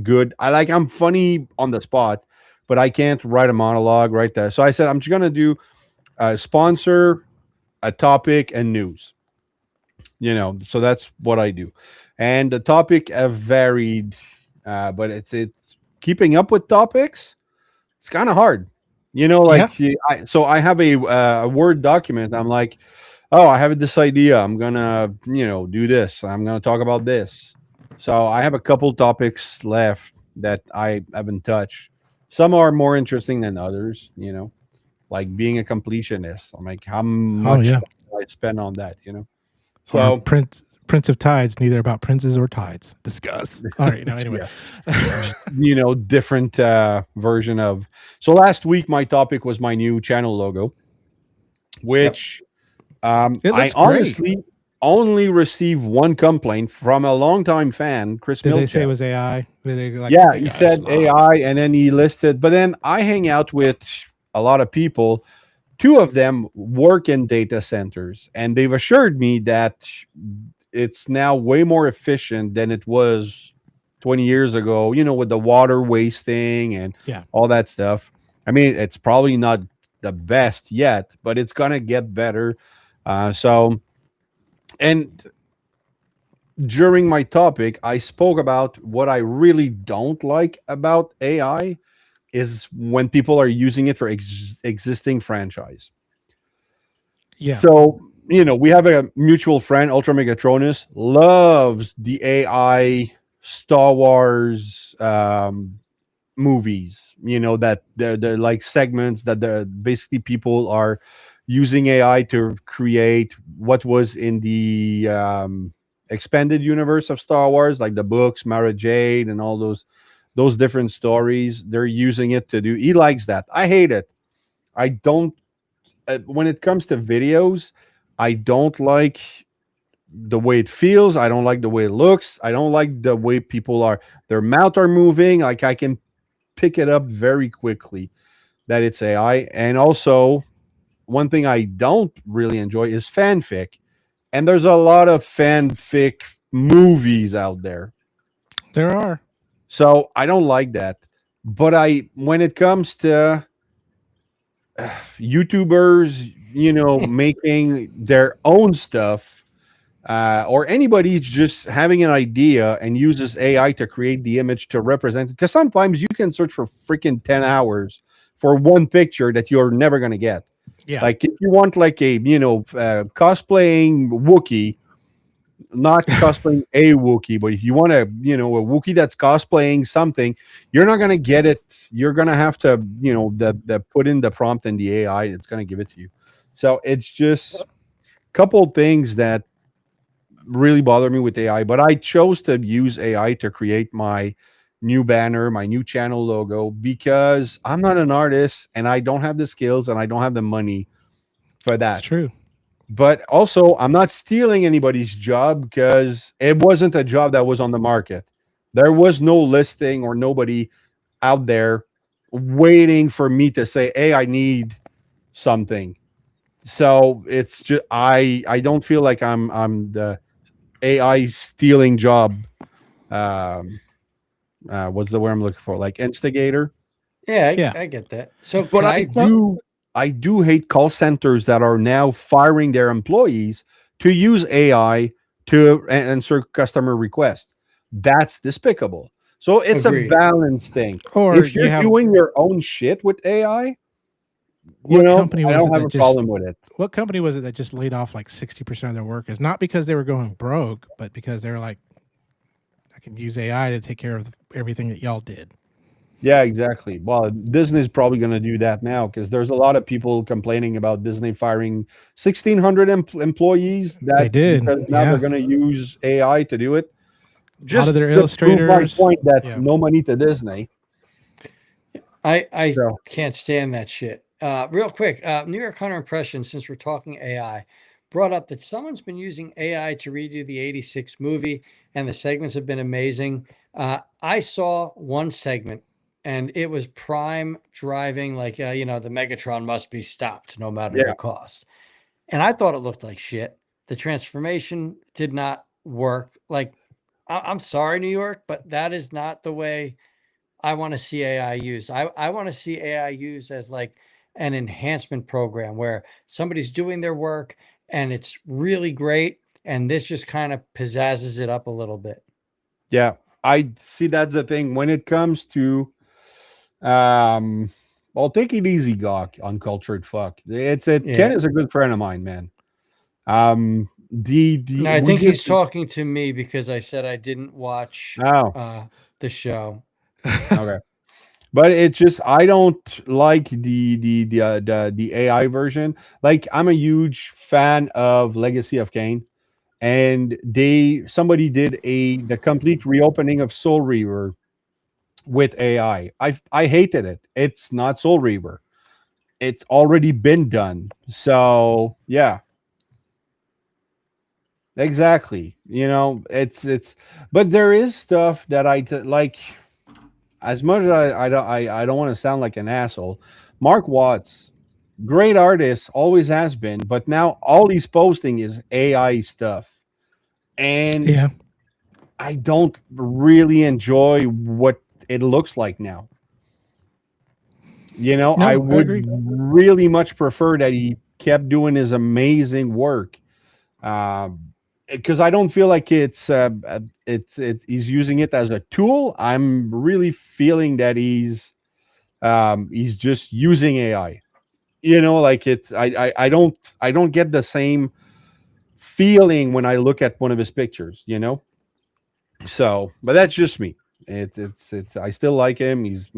[SPEAKER 3] good. I'm funny on the spot, but I can't write a monologue right there. So I said, I'm just going to do a sponsor, a topic, and news. So that's what I do. And the topic varied, but keeping up with topics, it's kind of hard. So I have a Word document. I'm like, oh, I have this idea. I'm gonna, do this. I'm gonna talk about this. So I have a couple topics left that I haven't touched. Some are more interesting than others, like being a completionist. I'm like, how much do I spend on that,
[SPEAKER 1] So Prince of Tides, neither about princes or tides. Discuss. All right, now anyway.
[SPEAKER 3] Different version of. So last week my topic was my new channel logo, which I honestly only received one complaint from a longtime fan, Chris.
[SPEAKER 1] Did they say it was AI?
[SPEAKER 3] He said AI, and then he listed. But then I hang out with a lot of people. Two of them work in data centers, and they've assured me that it's now way more efficient than it was 20 years ago, with the water wasting and all that stuff. I mean, it's probably not the best yet, but it's going to get better. And during my topic, I spoke about what I really don't like about AI is when people are using it for existing franchise.
[SPEAKER 1] Yeah.
[SPEAKER 3] So, we have a mutual friend, Ultra Megatronus, loves the AI Star Wars movies, that they're like segments that they're basically people are using AI to create what was in the expanded universe of Star Wars, like the books, Mara Jade, and all those different stories. They're using it to do. He likes that. I hate it. I don't. When it comes to videos, I don't like the way it feels. I don't like the way it looks. I don't like the way people their mouth are moving. Like I can pick it up very quickly that it's AI. And also, one thing I don't really enjoy is fanfic. And there's a lot of fanfic movies out there.
[SPEAKER 1] There are.
[SPEAKER 3] So I don't like that. But when it comes to YouTubers, making their own stuff, or anybody just having an idea and uses AI to create the image to represent it. Because sometimes you can search for freaking 10 hours for one picture that you're never going to get.
[SPEAKER 1] Yeah.
[SPEAKER 3] Like if you want like a, cosplaying Wookiee, not cosplaying a Wookiee, but if you want a Wookiee that's cosplaying something, you're not going to get it. You're going to have to, the put in the prompt in the AI. It's going to give it to you. So it's just a couple things that really bother me with AI, but I chose to use AI to create my new banner, my new channel logo, because I'm not an artist and I don't have the skills and I don't have the money for that.
[SPEAKER 1] That's true.
[SPEAKER 3] But also, I'm not stealing anybody's job because it wasn't a job that was on the market. There was no listing or nobody out there waiting for me to say, hey, I need something. So it's just I don't feel like I'm the AI stealing job. What's the word I'm looking for? Like instigator.
[SPEAKER 2] Yeah, I get that. So,
[SPEAKER 3] but I do hate call centers that are now firing their employees to use AI to answer customer requests. That's despicable. So it's a balance thing. Or if you're doing your own shit with AI,
[SPEAKER 1] company was
[SPEAKER 3] I don't have a problem with it.
[SPEAKER 1] What company was it that just laid off like 60% of their workers? Not because they were going broke, but because they were like, I can use AI to take care of everything that y'all did.
[SPEAKER 3] Yeah, exactly. Well, Disney's probably going to do that now because there's a lot of people complaining about Disney firing 1,600 employees.
[SPEAKER 1] They did.
[SPEAKER 3] Because now they're going to use AI to do it.
[SPEAKER 1] Just a lot of their illustrators.
[SPEAKER 3] My point that no money to Disney.
[SPEAKER 2] I can't stand that shit. Real quick, New York Hunter Impressions, since we're talking AI, brought up that someone's been using AI to redo the 86 movie, and the segments have been amazing. I saw one segment, and it was Prime driving like, the Megatron must be stopped no matter the cost. And I thought it looked like shit. The transformation did not work. Like, I'm sorry, New York, but that is not the way I want to see AI used. I want to see AI used as like an enhancement program where somebody's doing their work and it's really great. And this just kind of pizzazzes it up a little bit.
[SPEAKER 3] Yeah, I see. That's the thing when it comes to Well, take it easy, Gawk, uncultured fuck. Ken is a good friend of mine, man.
[SPEAKER 2] No, I think he's talking to me because I said I didn't watch the show.
[SPEAKER 3] Okay. But it's just I don't like the AI version. Like, I'm a huge fan of Legacy of Kain, and somebody did the complete reopening of Soul Reaver with AI. I hated it. It's not Soul Reaver. It's already been done. So yeah, exactly. It's but there is stuff that like. As much as I don't want to sound like an asshole, Mark Watts, great artist, always has been, but now all he's posting is AI stuff, and I don't really enjoy what it looks like now.
[SPEAKER 1] No,
[SPEAKER 3] I would really much prefer that he kept doing his amazing work, because I don't feel like it's he's using it as a tool. I'm really feeling that he's just using AI. Like I don't get the same feeling when I look at one of his pictures. So, but that's just me. It's I still like him. He's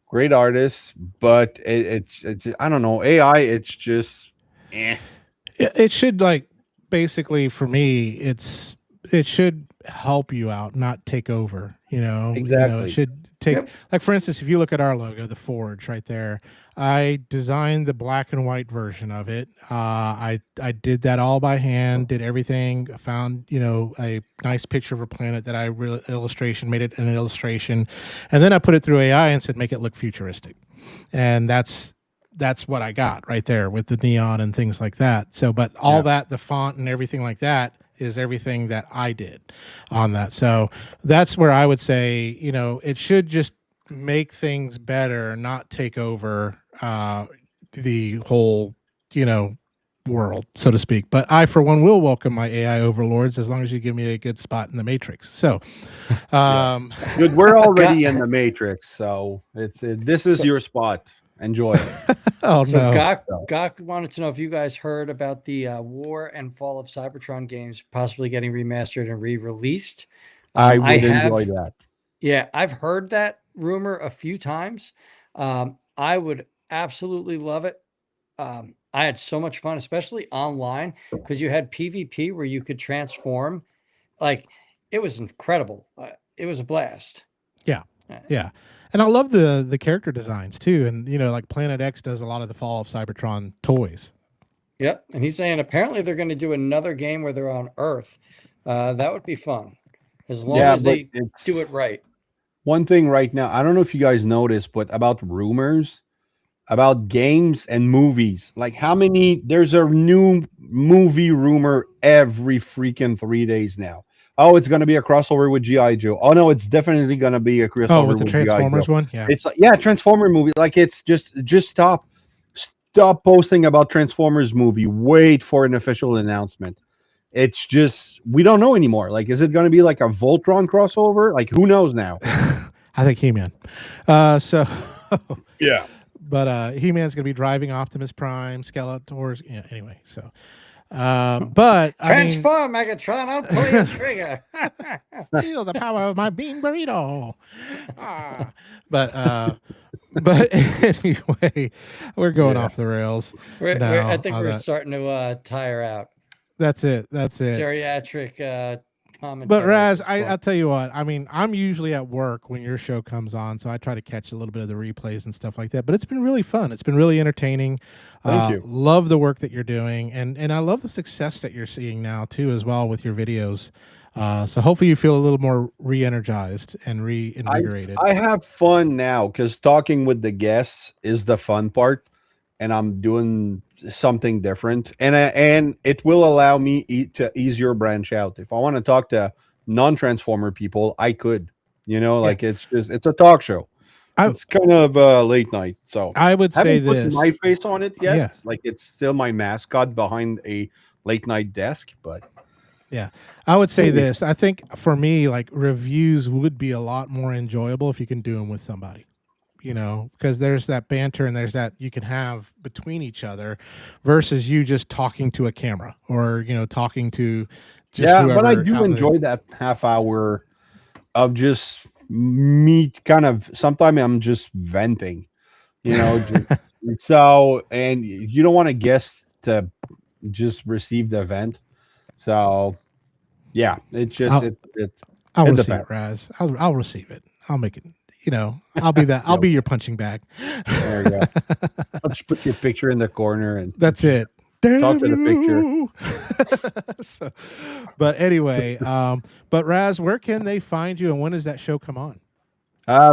[SPEAKER 3] great artist, but it's I don't know, AI. It's just
[SPEAKER 1] It should, like, basically for me, it should help you out, not take over.
[SPEAKER 3] Exactly.
[SPEAKER 1] It should take, like, for instance, if you look at our logo, the Forge right there, I designed the black and white version of it. I did that all by hand, did everything. I found a nice picture of a planet that I made it an illustration, and then I put it through AI and said make it look futuristic, and that's what I got right there with the neon and things like that. So, but all that, the font and everything like that, is everything that I did on that. So that's where I would say, it should just make things better, not take over the whole, world, so to speak. But I, for one, will welcome my AI overlords as long as you give me a good spot in the Matrix. So,
[SPEAKER 3] good. We're already in the Matrix, so this is your spot. Enjoy it.
[SPEAKER 2] Gok wanted to know if you guys heard about the War and Fall of Cybertron games possibly getting remastered and re-released.
[SPEAKER 3] I would enjoy that.
[SPEAKER 2] Yeah, I've heard that rumor a few times. I would absolutely love it. I had so much fun, especially online, because you had PvP where you could transform. Like, it was incredible. It was a blast.
[SPEAKER 1] Yeah. And I love the character designs too. And like Planet X does a lot of the Fall of Cybertron toys.
[SPEAKER 2] Yep. And he's saying apparently they're going to do another game where they're on Earth. That would be fun, as long as they do it right.
[SPEAKER 3] One thing right now, I don't know if you guys noticed, but about rumors about games and movies, like there's a new movie rumor every freaking 3 days now. Oh, it's going to be a crossover with G.I. Joe. Oh, no, it's definitely going to be a crossover
[SPEAKER 1] with the Transformers one? Yeah.
[SPEAKER 3] It's like, Transformer movie. Like, it's just stop posting about Transformers movie. Wait for an official announcement. It's just, we don't know anymore. Like, is it going to be like a Voltron crossover? Like, who knows now?
[SPEAKER 1] I think He-Man.
[SPEAKER 3] Yeah.
[SPEAKER 1] But He-Man's going to be driving Optimus Prime, Skeletors. Yeah, anyway, so... but
[SPEAKER 2] transform, Megatron. I'll pull your trigger.
[SPEAKER 1] Feel the power of my bean burrito. But anyway, we're going off the rails.
[SPEAKER 2] I think we're starting to tire out.
[SPEAKER 1] That's it.
[SPEAKER 2] Geriatric commentary.
[SPEAKER 1] But Raz, I'll tell you what. I mean, I'm usually at work when your show comes on, so I try to catch a little bit of the replays and stuff like that. But it's been really fun. It's been really entertaining.
[SPEAKER 3] Thank you.
[SPEAKER 1] Love the work that you're doing, and I love the success that you're seeing now too, as well, with your videos. So hopefully you feel a little more re-energized and reinvigorated.
[SPEAKER 3] I have fun now because talking with the guests is the fun part, and I'm doing something different, and it will allow me to easier branch out. If I want to talk to non-Transformer people, I could. Like, it's a talk show. It's kind of late night, so
[SPEAKER 1] I would say this.
[SPEAKER 3] Put my face on it yet? Yeah. Like, it's still my mascot behind a late night desk, but
[SPEAKER 1] Yeah. I would say this. I think for me, like reviews would be a lot more enjoyable if you can do them with somebody, because there's that banter and there's that you can have between each other versus you just talking to a camera or, talking to just whoever.
[SPEAKER 3] But I do enjoy that half hour of just me kind of, sometimes I'm just venting, so, and you don't want a guest to just receive the event. So yeah, it just
[SPEAKER 1] I'll receive it, Raz. I'll receive it. I'll make it. I'll be that. I'll be your punching bag.
[SPEAKER 3] There you go. I'll just put your picture in the corner and
[SPEAKER 1] that's it.
[SPEAKER 3] Talk to the picture.
[SPEAKER 1] But anyway, but Raz, where can they find you, and when does that show come on?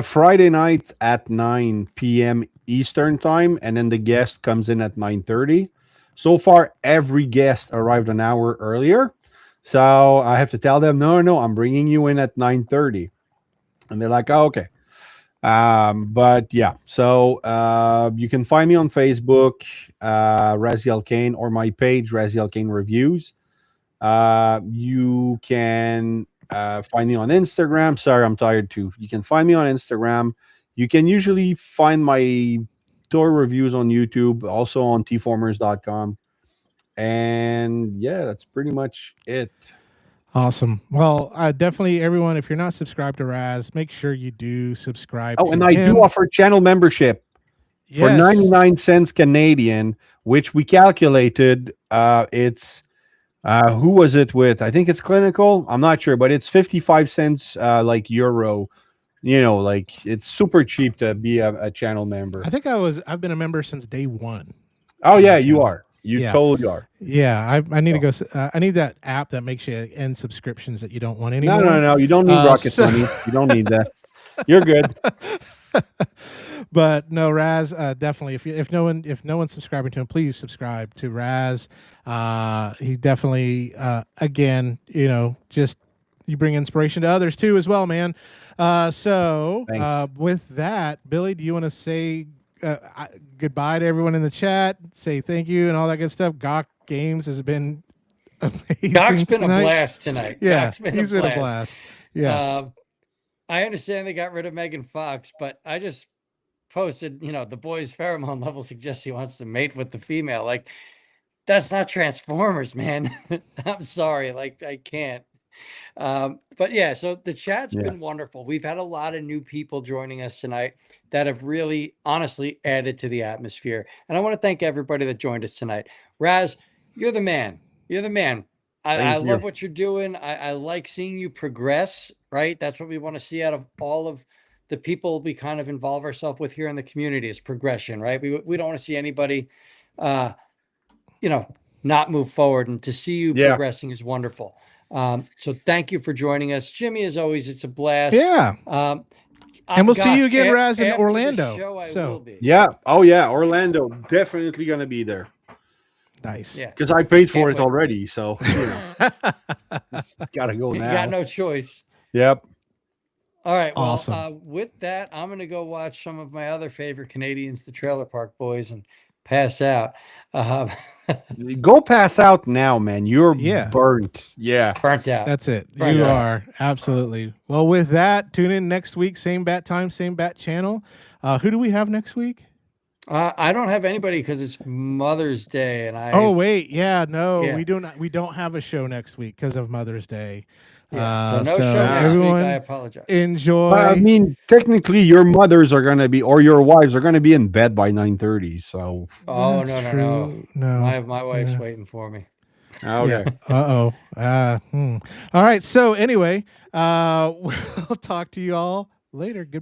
[SPEAKER 3] Friday night at 9 p.m. Eastern time, and then the guest comes in at 9:30. So far, every guest arrived an hour earlier. So I have to tell them, no, I'm bringing you in at 9:30. And they're like, oh, okay. But yeah, so you can find me on Facebook, Razyel Kayne, or my page, Razyel Kayne Reviews. You can find me on Instagram. Sorry, I'm tired too. You can find me on Instagram. You can usually find my tour reviews on YouTube, also on tformers.com. And yeah, that's pretty much it.
[SPEAKER 1] Awesome. Well, definitely, everyone, if you're not subscribed to Raz, make sure you do subscribe.
[SPEAKER 3] Oh, and I do offer channel membership for 99 cents Canadian, which we calculated. It's who was it with? I think it's Clinical. I'm not sure, but it's 55 cents like euro. Like it's super cheap to be a channel member.
[SPEAKER 1] I think I've been a member since day one.
[SPEAKER 3] Oh yeah, you are. You totally are.
[SPEAKER 1] Yeah, I need to go. I need that app that makes you end subscriptions that you don't want anymore.
[SPEAKER 3] No. You don't need rocket money. You don't need that. You're good.
[SPEAKER 1] But no, Raz, definitely. If no one's subscribing to him, please subscribe to Raz. He definitely, again, just you bring inspiration to others too, as well, man. So with that, Billy, do you want to say goodbye to everyone in the chat? Say thank you and all that good stuff. Gawk Games has been amazing.
[SPEAKER 2] Gawk's been a blast tonight.
[SPEAKER 1] Yeah, he's been a blast. Yeah.
[SPEAKER 2] I understand they got rid of Megan Fox, but I just posted, the boy's pheromone level suggests he wants to mate with the female. Like, that's not Transformers, man. I'm sorry. Like, I can't. But yeah, so the chat's been wonderful. We've had a lot of new people joining us tonight that have really honestly added to the atmosphere. And I want to thank everybody that joined us tonight. Raz, you're the man. You're the man. I love what you're doing. I like seeing you progress, right? That's what we want to see out of all of the people we kind of involve ourselves with here in the community, is progression, right? We don't want to see anybody, not move forward, and to see you progressing is wonderful. So thank you for joining us. Jimmy, as always, it's a blast.
[SPEAKER 1] Yeah. And we'll see you again, Raz, in Orlando.
[SPEAKER 2] Will be.
[SPEAKER 3] Yeah. Oh yeah. Orlando, definitely going to be there.
[SPEAKER 1] Nice.
[SPEAKER 3] Yeah. Because I paid for it already. So, got to go now.
[SPEAKER 2] You got no choice.
[SPEAKER 3] Yep.
[SPEAKER 2] All right. Well,
[SPEAKER 1] awesome.
[SPEAKER 2] With that, I'm going to go watch some of my other favorite Canadians, the Trailer Park Boys, and pass out.
[SPEAKER 3] Go pass out now, man. You're burnt. Yeah.
[SPEAKER 2] Burnt out.
[SPEAKER 1] That's it. You are. Absolutely. Well, with that, tune in next week. Same bat time, same bat channel. Who do we have next week?
[SPEAKER 2] I don't have anybody because it's Mother's Day, and
[SPEAKER 1] Oh wait, we don't have a show next week because of Mother's Day.
[SPEAKER 2] So no show next week. I apologize.
[SPEAKER 1] Enjoy.
[SPEAKER 3] But, I mean, technically, your mothers are going to be, or your wives are going to be in bed by 9:30. So.
[SPEAKER 2] Oh no. My wife's waiting for me.
[SPEAKER 3] Okay.
[SPEAKER 1] All right. So anyway, we'll talk to you all later. Goodbye.